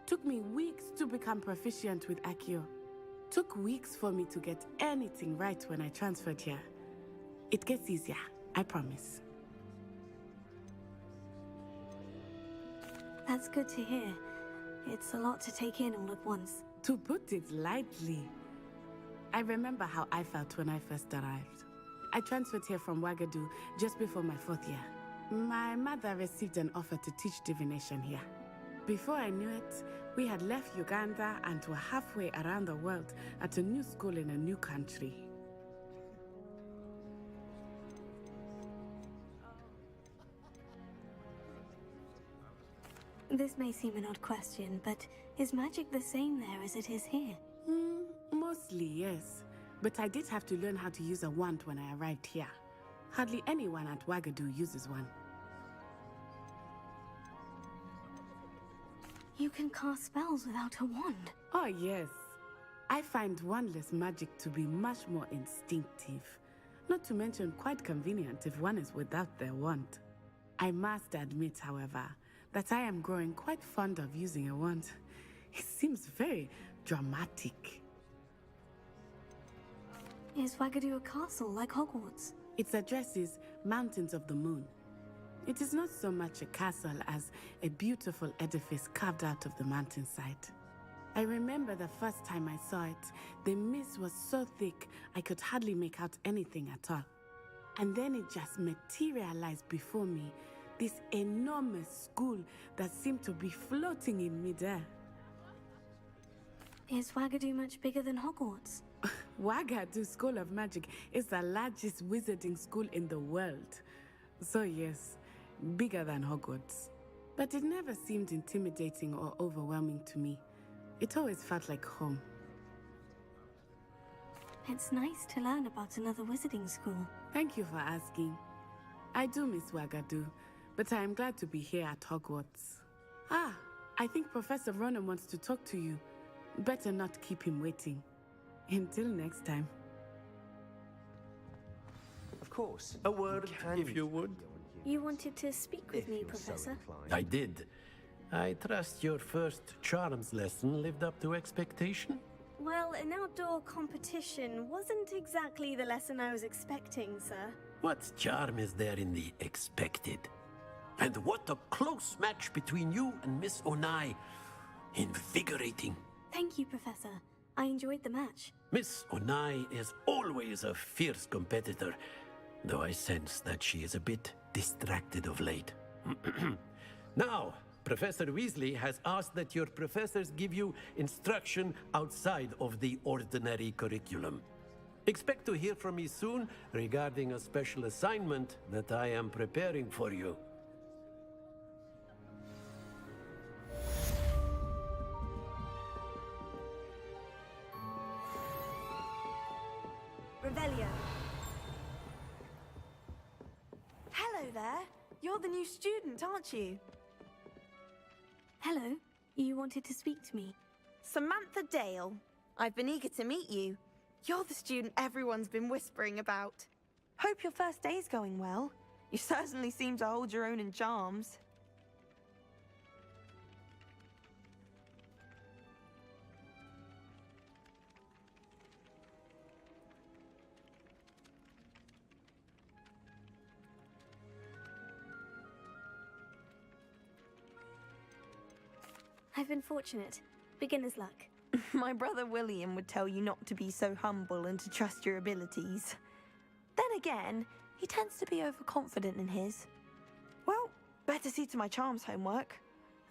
Took me weeks to become proficient with Accio. Took weeks for me to get anything right when I transferred here. It gets easier, I promise. That's good to hear. It's a lot to take in all at once. To put it lightly, I remember how I felt when I first arrived. I transferred here from Wagadu just before my 4th year. My mother received an offer to teach divination here. Before I knew it, we had left Uganda and were halfway around the world at a new school in a new country. This may seem an odd question, but is magic the same there as it is here? Mostly, yes. But I did have to learn how to use a wand when I arrived here. Hardly anyone at Wagadu uses one. You can cast spells without a wand. Oh, yes. I find wandless magic to be much more instinctive. Not to mention quite convenient if one is without their wand. I must admit, however, that I am growing quite fond of using a wand. It seems very dramatic. Is Wagadu a castle like Hogwarts? Its address is Mountains of the Moon. It is not so much a castle as a beautiful edifice carved out of the mountainside. I remember the first time I saw it, the mist was so thick I could hardly make out anything at all. And then it just materialized before me, this enormous school that seemed to be floating in midair. Is Wagadu much bigger than Hogwarts? Wagadu School of Magic is the largest wizarding school in the world. So yes, bigger than Hogwarts. But it never seemed intimidating or overwhelming to me. It always felt like home. It's nice to learn about another wizarding school. Thank you for asking. I do miss Wagadu, but I am glad to be here at Hogwarts. Ah, I think Professor Ronan wants to talk to you. Better not keep him waiting. Until next time. Of course. A word, if you would. You wanted to speak with me, Professor? I did. I trust your first charms lesson lived up to expectation? Well, an outdoor competition wasn't exactly the lesson I was expecting, sir. What charm is there in the expected? And what a close match between you and Miss Onai. Invigorating. Thank you, Professor. I enjoyed the match. Miss Onai is always a fierce competitor, though I sense that she is a bit distracted of late. Now, Professor Weasley has asked that your professors give you instruction outside of the ordinary curriculum. Expect to hear from me soon regarding a special assignment that I am preparing for you. Revelio. Hello there. You're the new student, aren't you? Hello. You wanted to speak to me? Samantha Dale. I've been eager to meet you. You're the student everyone's been whispering about. Hope your first day's going well. You certainly seem to hold your own in charms. I've been fortunate. Beginner's luck. My brother William would tell you not to be so humble and to trust your abilities. Then again, he tends to be overconfident in his. Well, better see to my charms homework.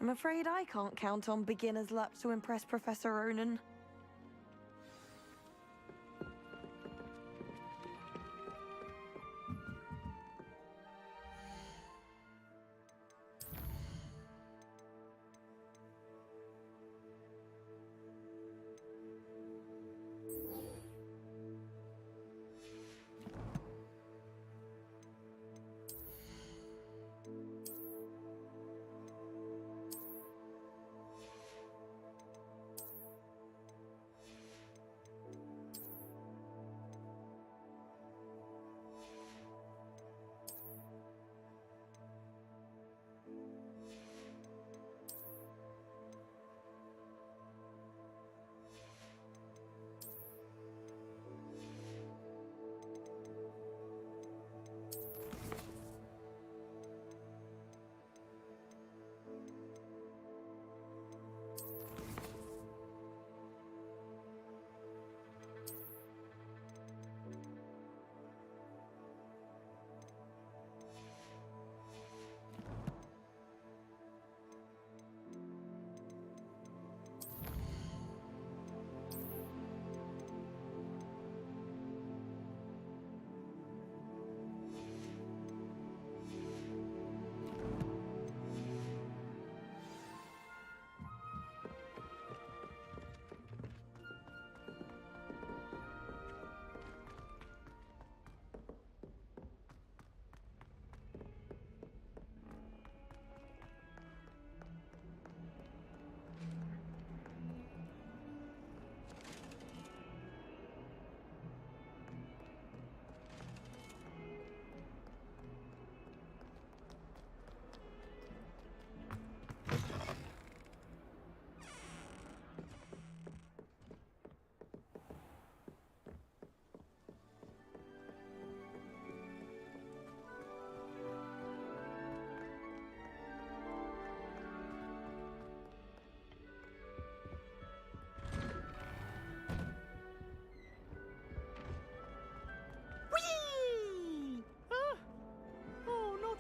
I'm afraid I can't count on beginner's luck to impress Professor Ronan.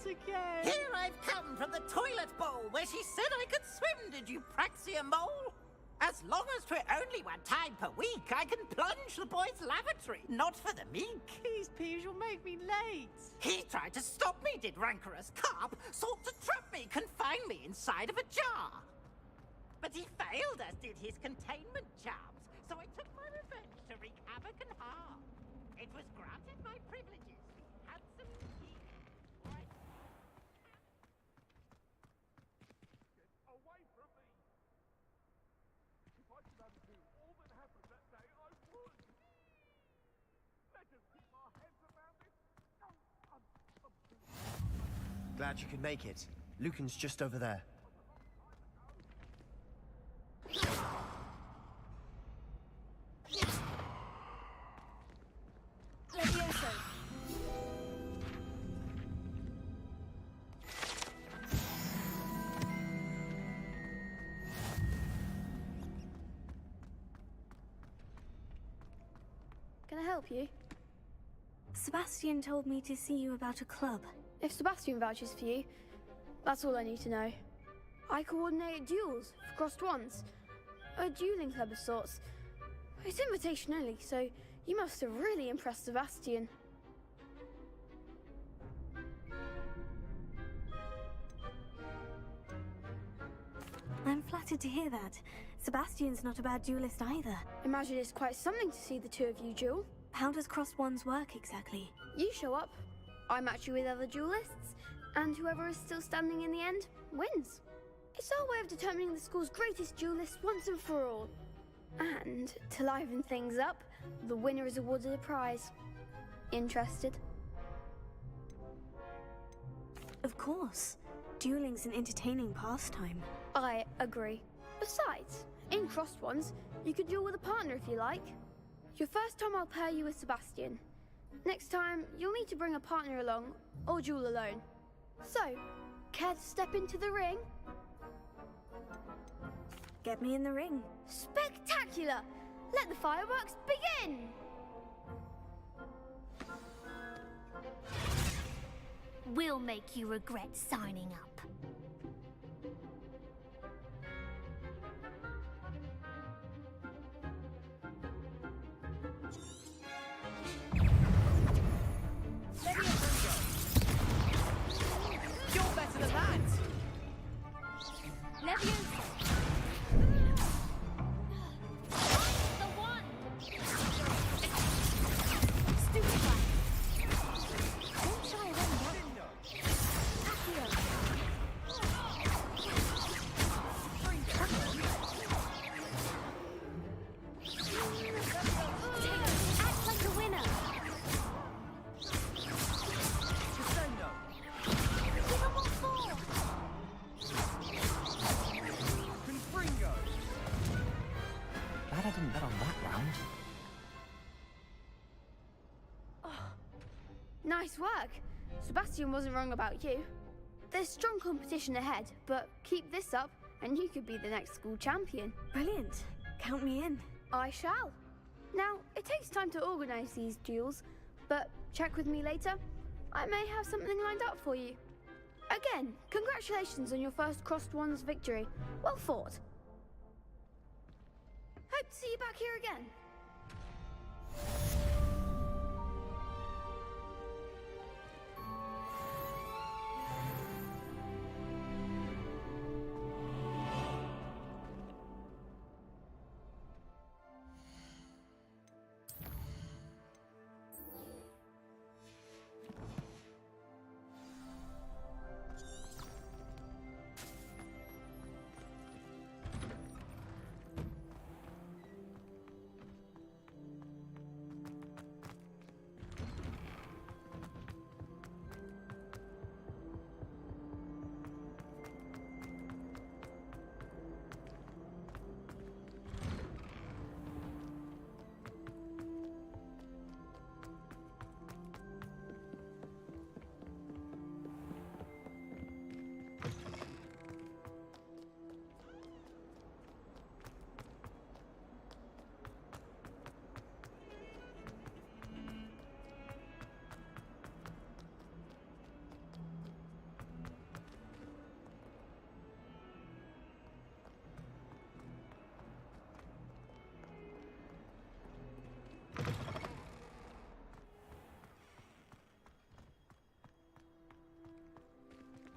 Again. Here I've come from the toilet bowl where she said I could swim, did you Praxia mole? As long as 'twere only one time per week, I can plunge the boy's lavatory, not for the meek. These peeves will make me late. He tried to stop me, did rancorous carp, sought to trap me, confine me inside of a jar. But he failed, as did his containment charms, so I took my revenge to wreak havoc and harm. It was granted my privileges, the handsome king. Right. Get away from me! If I could undo all that happened that day, I would! Let us keep our heads about this. Glad you could make it. Lucan's just over there. Levioso. Can I help you? Sebastian told me to see you about a club. If Sebastian vouches for you, that's all I need to know. I coordinate duels for crossed wands. A dueling club of sorts. It's invitation only, so you must have really impressed Sebastian. I'm flattered to hear that. Sebastian's not a bad duelist either. Imagine it's quite something to see the two of you duel. How does crossed wands work exactly? You show up, I match you with other duelists, and whoever is still standing in the end wins. It's our way of determining the school's greatest duelist once and for all. And to liven things up, the winner is awarded a prize. Interested? Of course. Dueling's an entertaining pastime. I agree. Besides, in crossed ones, you could duel with a partner if you like. Your first time I'll pair you with Sebastian. Next time, you'll need to bring a partner along, or duel alone. So, care to step into the ring? Get me in the ring. Spectacular! Let the fireworks begin! We'll make you regret signing up. You're better than that! Leviosa! The one! Stupefy! Don't try them, Accio! Act like a winner! Give 'em what for! Glad I didn't bet on that round. Nice work. Sebastian wasn't wrong about you. There's strong competition ahead, but keep this up and you could be the next school champion. Brilliant. Count me in. I shall. Now, it takes time to organise these duels, but check with me later. I may have something lined up for you. Again, congratulations on your first crossed wands victory. Well fought. Hope to see you back here again.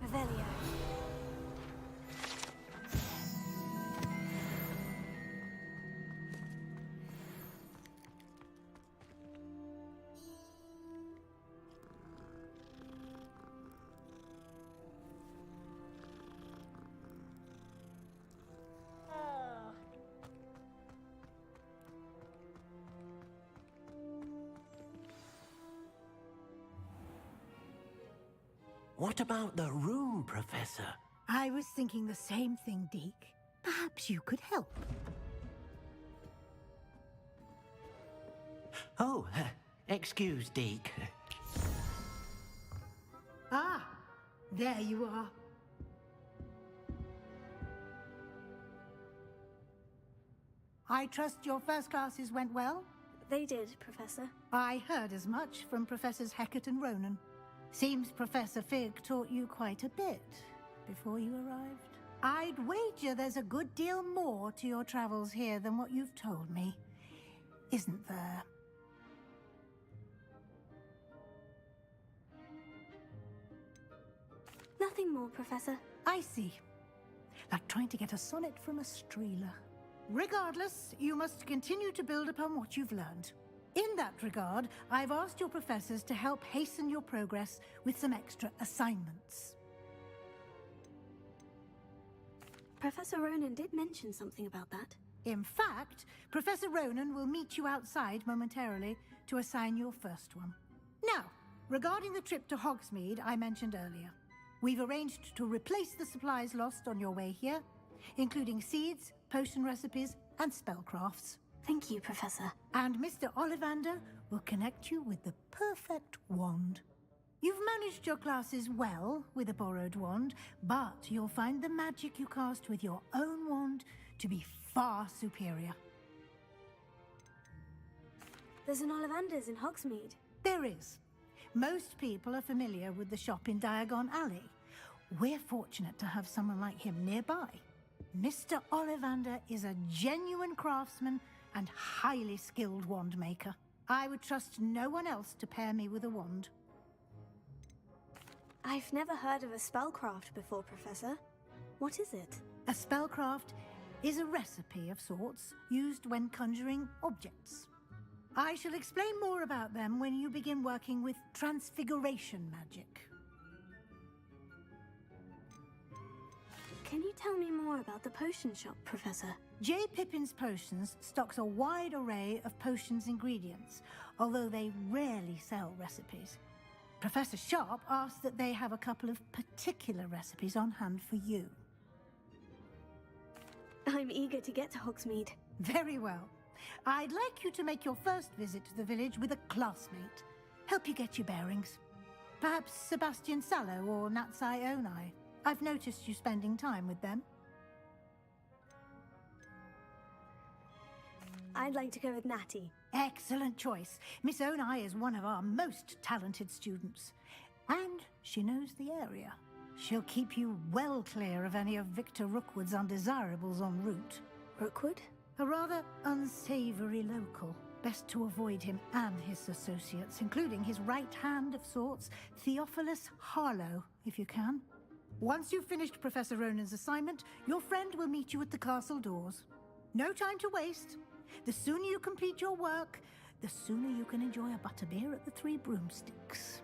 Revelio. What about the room, Professor? I was thinking the same thing, Deke. Perhaps you could help. Oh, excuse, Deke. Ah, there you are. I trust your first classes went well? They did, Professor. I heard as much from Professors Hecat and Ronan. Seems Professor Fig taught you quite a bit before you arrived. I'd wager there's a good deal more to your travels here than what you've told me. Isn't there? Nothing more, Professor. I see. Like trying to get a sonnet from a streeler. Regardless, you must continue to build upon what you've learned. In that regard, I've asked your professors to help hasten your progress with some extra assignments. Professor Ronan did mention something about that. In fact, Professor Ronan will meet you outside momentarily to assign your first one. Now, regarding the trip to Hogsmeade I mentioned earlier, we've arranged to replace the supplies lost on your way here, including seeds, potion recipes, and spellcrafts. Thank you, Professor. And Mr. Ollivander will connect you with the perfect wand. You've managed your classes well with a borrowed wand, but you'll find the magic you cast with your own wand to be far superior. There's an Ollivander's in Hogsmeade. There is. Most people are familiar with the shop in Diagon Alley. We're fortunate to have someone like him nearby. Mr. Ollivander is a genuine craftsman and highly skilled wand maker. I would trust no one else to pair me with a wand. I've never heard of a spellcraft before, Professor. What is it? A spellcraft is a recipe of sorts used when conjuring objects. I shall explain more about them when you begin working with transfiguration magic. Can you tell me more about the potion shop, Professor? J. Pippin's Potions stocks a wide array of potions ingredients, although they rarely sell recipes. Professor Sharp asked that they have a couple of particular recipes on hand for you. I'm eager to get to Hogsmeade. Very well. I'd like you to make your first visit to the village with a classmate. Help you get your bearings. Perhaps Sebastian Sallow or Natsai Onai. I've noticed you spending time with them. I'd like to go with Natty. Excellent choice. Miss Onai is one of our most talented students. And she knows the area. She'll keep you well clear of any of Victor Rookwood's undesirables en route. Rookwood? A rather unsavory local. Best to avoid him and his associates, including his right hand of sorts, Theophilus Harlow, if you can. Once you've finished Professor Ronan's assignment, your friend will meet you at the castle doors. No time to waste. The sooner you complete your work, the sooner you can enjoy a butterbeer at the Three Broomsticks.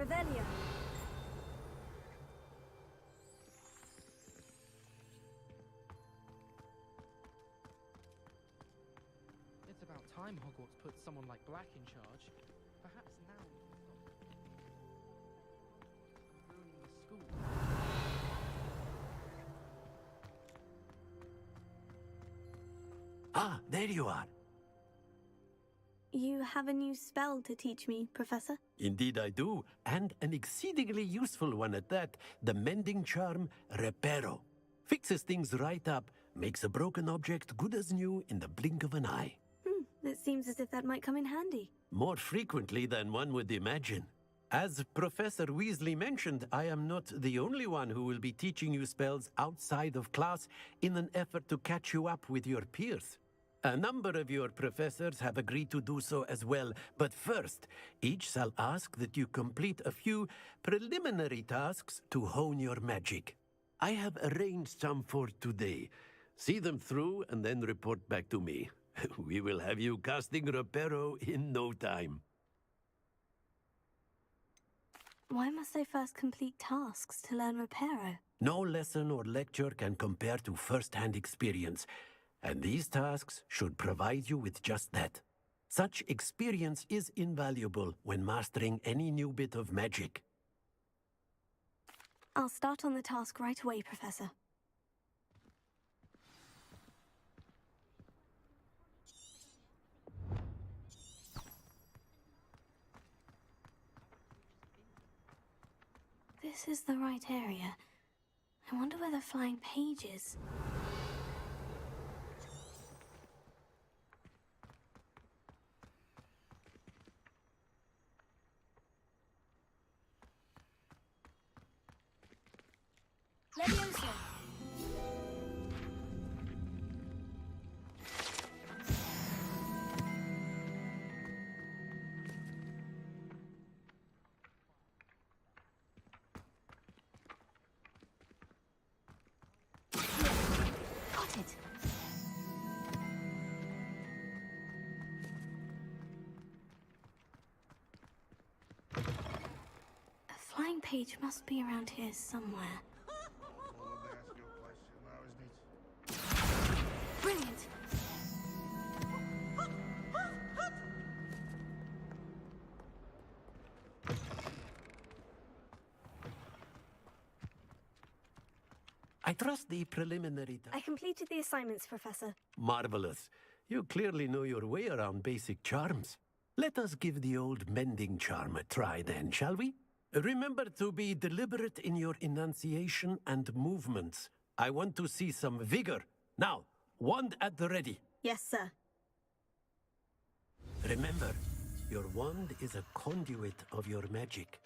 Revelio. It's about time Hogwarts put someone like Black in charge. Perhaps now we can stop ruining the school. Ah, there you are. You have a new spell to teach me, Professor? Indeed I do, and an exceedingly useful one at that. The mending charm, Reparo. Fixes things right up, makes a broken object good as new in the blink of an eye. It seems as if that might come in handy. More frequently than one would imagine. As Professor Weasley mentioned, I am not the only one who will be teaching you spells outside of class in an effort to catch you up with your peers. A number of your professors have agreed to do so as well, but first, each shall ask that you complete a few preliminary tasks to hone your magic. I have arranged some for today. See them through and then report back to me. We will have you casting Reparo in no time. Why must I first complete tasks to learn Reparo? No lesson or lecture can compare to first-hand experience, and these tasks should provide you with just that. Such experience is invaluable when mastering any new bit of magic. I'll start on the task right away, Professor. This is the right area. I wonder where the flying page is. Leviosa! Got it. A flying page must be around here somewhere. Brilliant! I trust the preliminary... I completed the assignments, Professor. Marvelous. You clearly know your way around basic charms. Let us give the old mending charm a try then, shall we? Remember to be deliberate in your enunciation and movements. I want to see some vigor. Now, wand at the ready. Yes, sir. Remember, your wand is a conduit of your magic.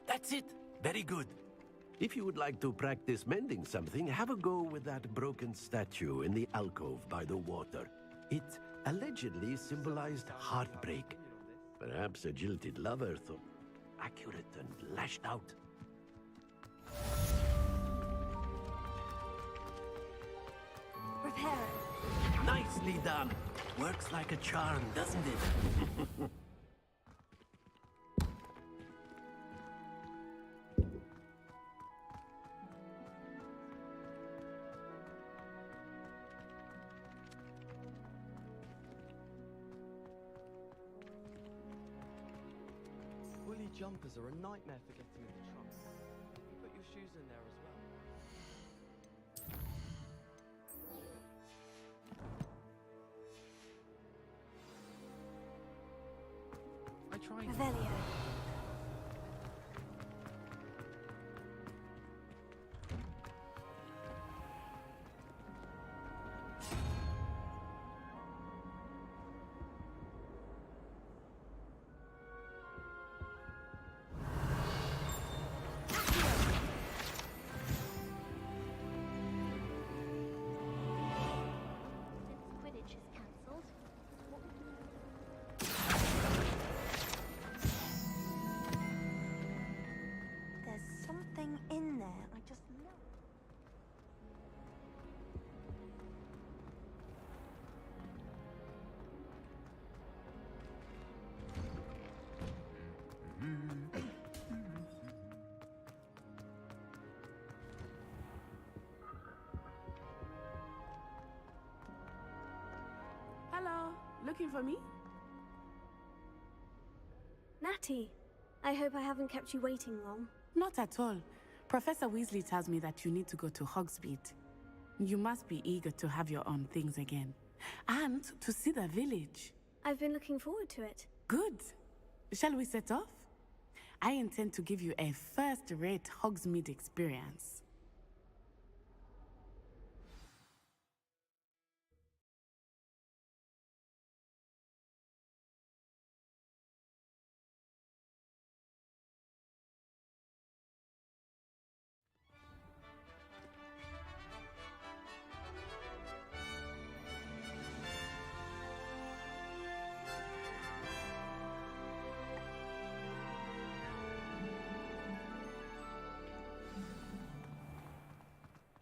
That's it. Very good. If you would like to practice mending something, have a go with that broken statue in the alcove by the water. It allegedly symbolized heartbreak. Perhaps a jilted lover thought accurate and lashed out. Reparo. Nicely done. Works like a charm, doesn't it? Woolly jumpers are a nightmare for getting in the trunk. You can put your shoes in there as well. I tried. Revelio. looking for me? Natty, I hope I haven't kept you waiting long. Not at all. Professor Weasley tells me that you need to go to Hogsmeade. You must be eager to have your own things again. And to see the village. I've been looking forward to it. Good. Shall we set off? I intend to give you a first-rate Hogsmeade experience.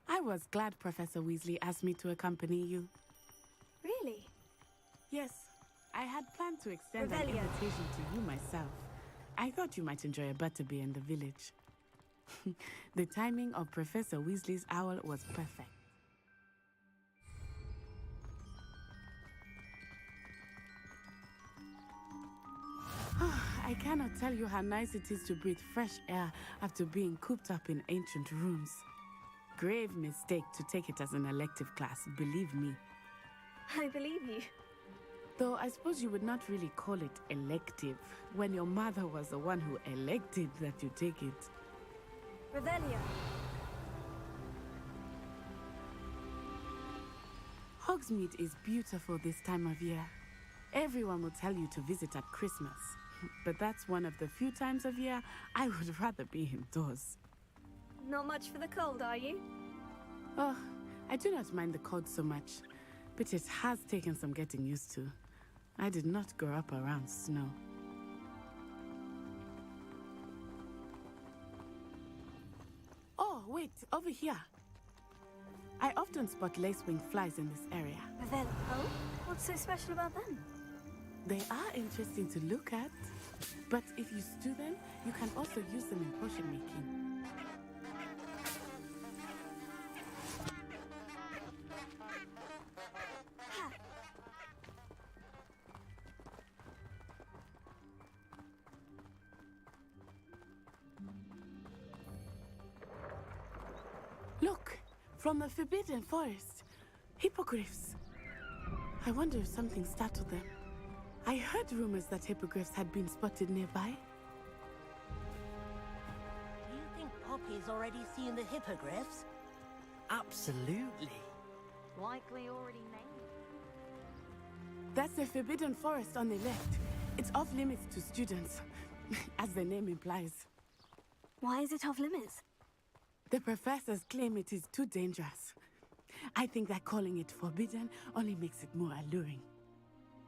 I was glad Professor Weasley asked me to accompany you. Really? Yes, I had planned to extend an Revelio. invitation to you myself. I thought you might enjoy a butterbeer in the village. The timing of Professor Weasley's owl was perfect. I cannot tell you how nice it is to breathe fresh air after being cooped up in ancient rooms. Grave mistake to take it as an elective class, believe me. I believe you. Though I suppose you would not really call it elective when your mother was the one who elected that you take it. Revelio. Hogsmeade is beautiful this time of year. Everyone will tell you to visit at Christmas, but that's one of the few times of year I would rather be indoors. Not much for the cold, are you? Oh, I do not mind the cold so much, but it has taken some getting used to. I did not grow up around snow. Oh, wait, over here. I often spot lacewing flies in this area. Revelio. Oh? What's so special about them? They are interesting to look at, but if you stew them, you can also use them in potion making. Look, from the Forbidden Forest, hippogriffs. I wonder if something startled them. I heard rumors that hippogriffs had been spotted nearby. Do you think Poppy's already seen the hippogriffs? Absolutely. Likely already named. That's the Forbidden Forest on the left. It's off limits to students, as the name implies. Why is it off limits? The professors claim it is too dangerous. I think that calling it forbidden only makes it more alluring.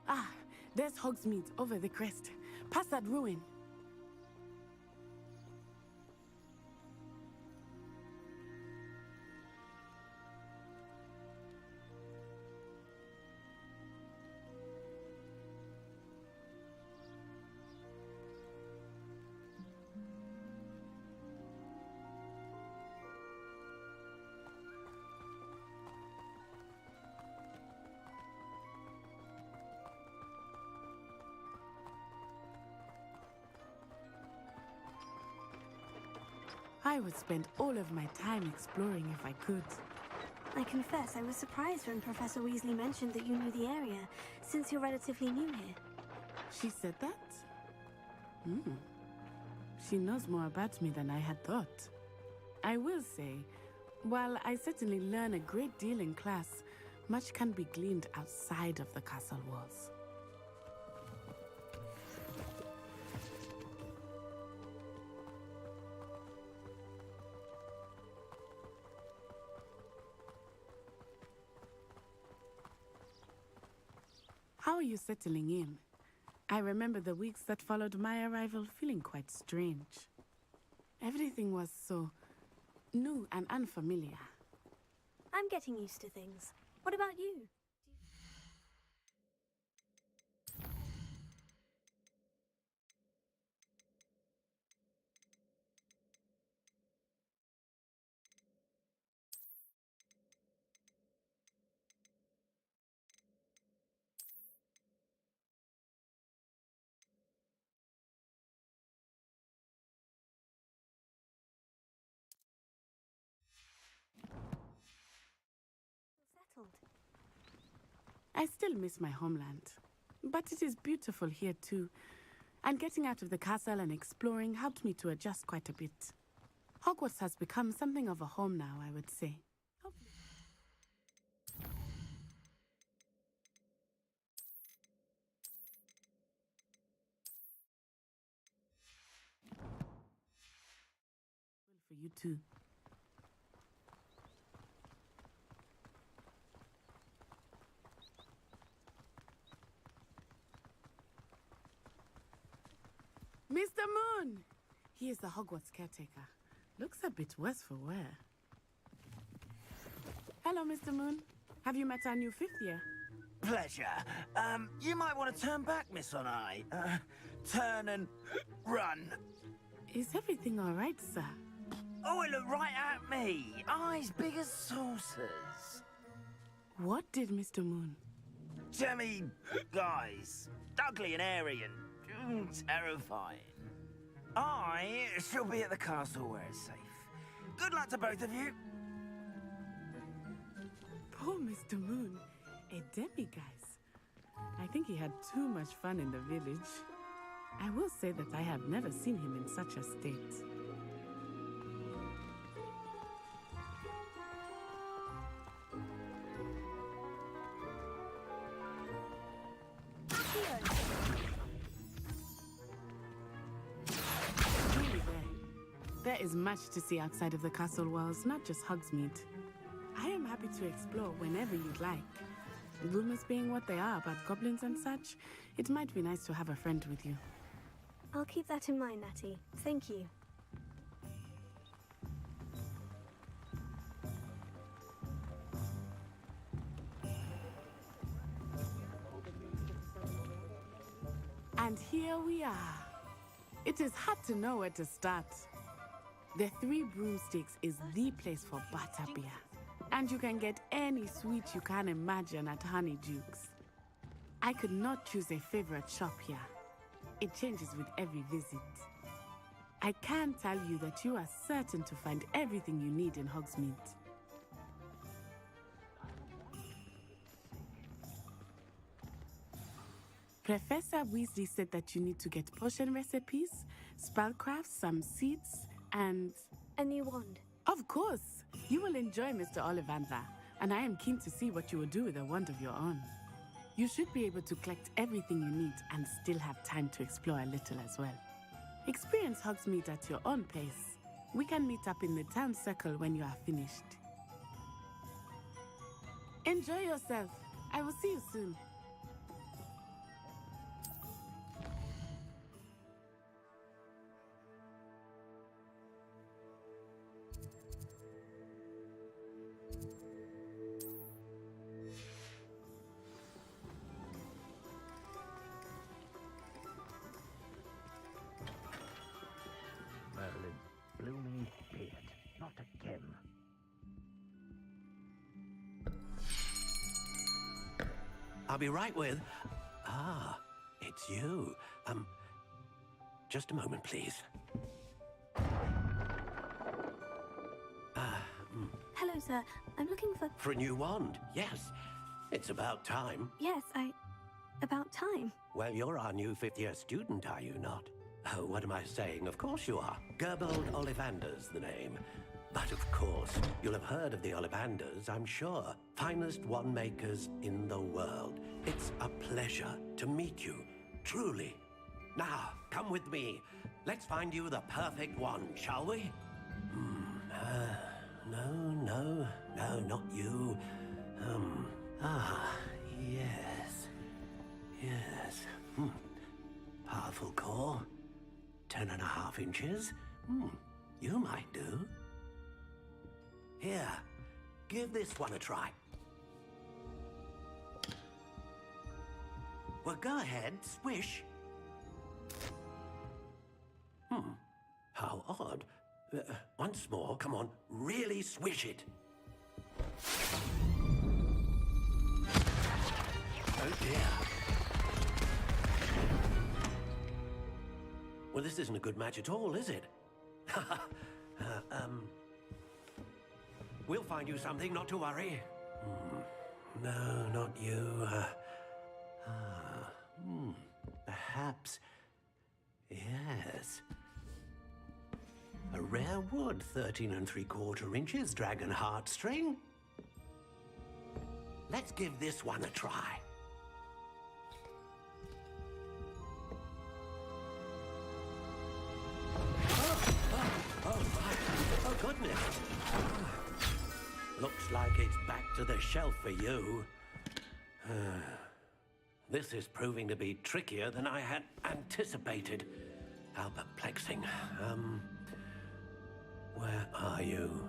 Ah, there's Hogsmeade over the crest. Past that ruin. I would spend all of my time exploring if I could. I confess I was surprised when Professor Weasley mentioned that you knew the area, since you're relatively new here. She said that? She knows more about me than I had thought. I will say, while I certainly learn a great deal in class, much can be gleaned outside of the castle walls. How are you settling in? I remember the weeks that followed my arrival feeling quite strange. Everything was so new and unfamiliar. I'm getting used to things. What about you? I still miss my homeland. But it is beautiful here too. And getting out of the castle and exploring helped me to adjust quite a bit. Hogwarts has become something of a home now, I would say. For you too. Mr. Moon! He is the Hogwarts caretaker. Looks a bit worse for wear. Hello, Mr. Moon. Have you met our new 5th year? Pleasure. You might want to turn back, Miss Onai. Turn and run. Is everything all right, sir? Oh, it looked right at me. Eyes big as saucers. What did Mr. Moon? Jemmy, guys. Ugly and airy and terrifying. I shall be at the castle where it's safe. Good luck to both of you. Poor Mr. Moon. A demiguise. I think he had too much fun in the village. I will say that I have never seen him in such a state. There is much to see outside of the castle walls, not just Hogsmeade. I am happy to explore whenever you'd like. Rumors being what they are about goblins and such, it might be nice to have a friend with you. I'll keep that in mind, Natty. Thank you. And here we are. It is hard to know where to start. The Three Broomsticks is the place for butterbeer. And you can get any sweet you can imagine at Honeydukes. I could not choose a favorite shop here. It changes with every visit. I can tell you that you are certain to find everything you need in Hogsmeade. Professor Weasley said that you need to get potion recipes, spellcrafts, some seeds, and... a new wand. Of course! You will enjoy Mr. Ollivander, and I am keen to see what you will do with a wand of your own. You should be able to collect everything you need and still have time to explore a little as well. Experience Hogsmeade at your own pace. We can meet up in the town circle when you are finished. Enjoy yourself. I will see you soon. Blooming beard. Not again. I'll be right with... Ah, it's you. Just a moment, please. Hello, sir. I'm looking for... For a new wand, yes. It's about time. Yes, about time. Well, you're our new 5th year student, are you not? Oh, what am I saying? Of course you are. Gerbold Ollivander's the name. But of course, you'll have heard of the Ollivanders, I'm sure. Finest wand makers in the world. It's a pleasure to meet you, truly. Now, come with me. Let's find you the perfect wand, shall we? No, not you. Yes. Powerful core. 10.5 inches. You might do. Here, give this one a try. Well, go ahead, swish. How odd. Once more, come on, really swish it. Oh dear. Well, this isn't a good match at all, is it? We'll find you something, not to worry. No, not you. Perhaps. Yes. A rare wood, 13 3/4 inches, dragon heartstring. Let's give this one a try. Oh, goodness. Looks like it's back to the shelf for you. This is proving to be trickier than I had anticipated. How perplexing. Where are you?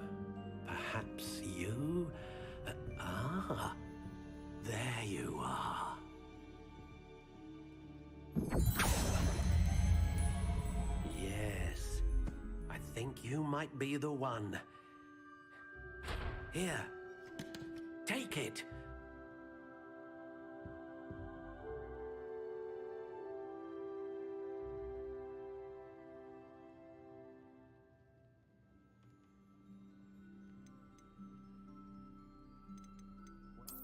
Perhaps you? There you are. Yes, I think you might be the one. Here, take it.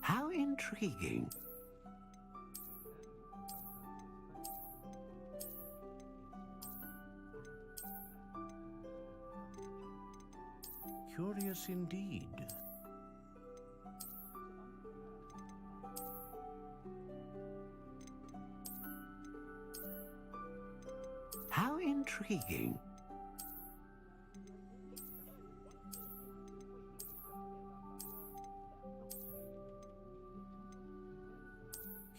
How intriguing. Curious indeed. How intriguing.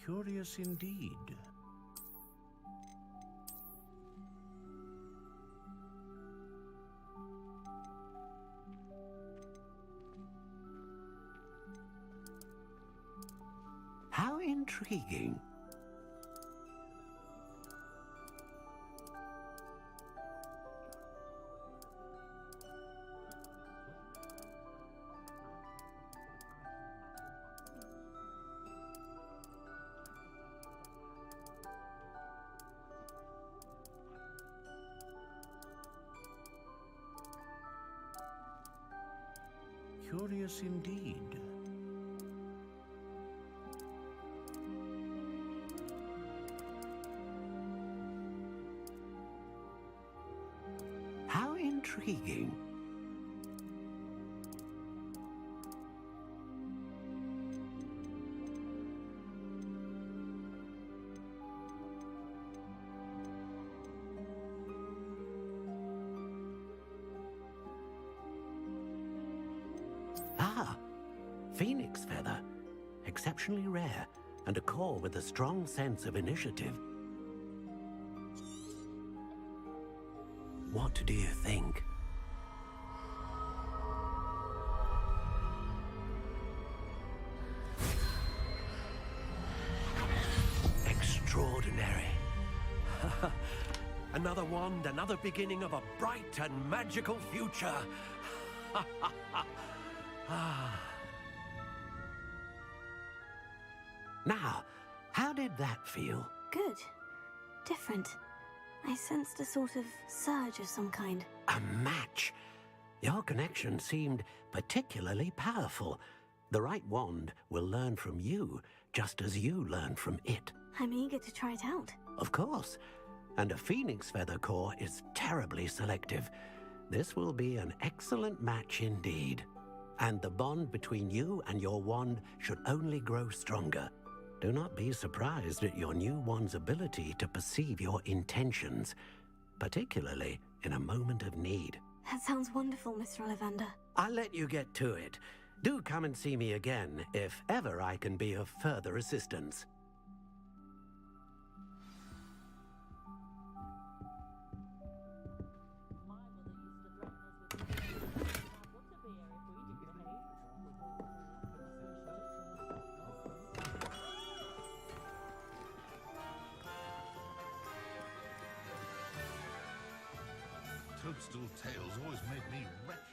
Curious indeed. How intriguing. Curious indeed. How intriguing. Phoenix feather. Exceptionally rare, and a core with a strong sense of initiative. What do you think? Extraordinary. Another wand, another beginning of a bright and magical future. Now, how did that feel? Good. Different. I sensed a sort of surge of some kind. A match. Your connection seemed particularly powerful. The right wand will learn from you, just as you learn from it. I'm eager to try it out. Of course. And a phoenix feather core is terribly selective. This will be an excellent match indeed. And the bond between you and your wand should only grow stronger. Do not be surprised at your new wand's ability to perceive your intentions, particularly in a moment of need. That sounds wonderful, Mr. Ollivander. I'll let you get to it. Do come and see me again if ever I can be of further assistance. Toadstool tales always made me wreck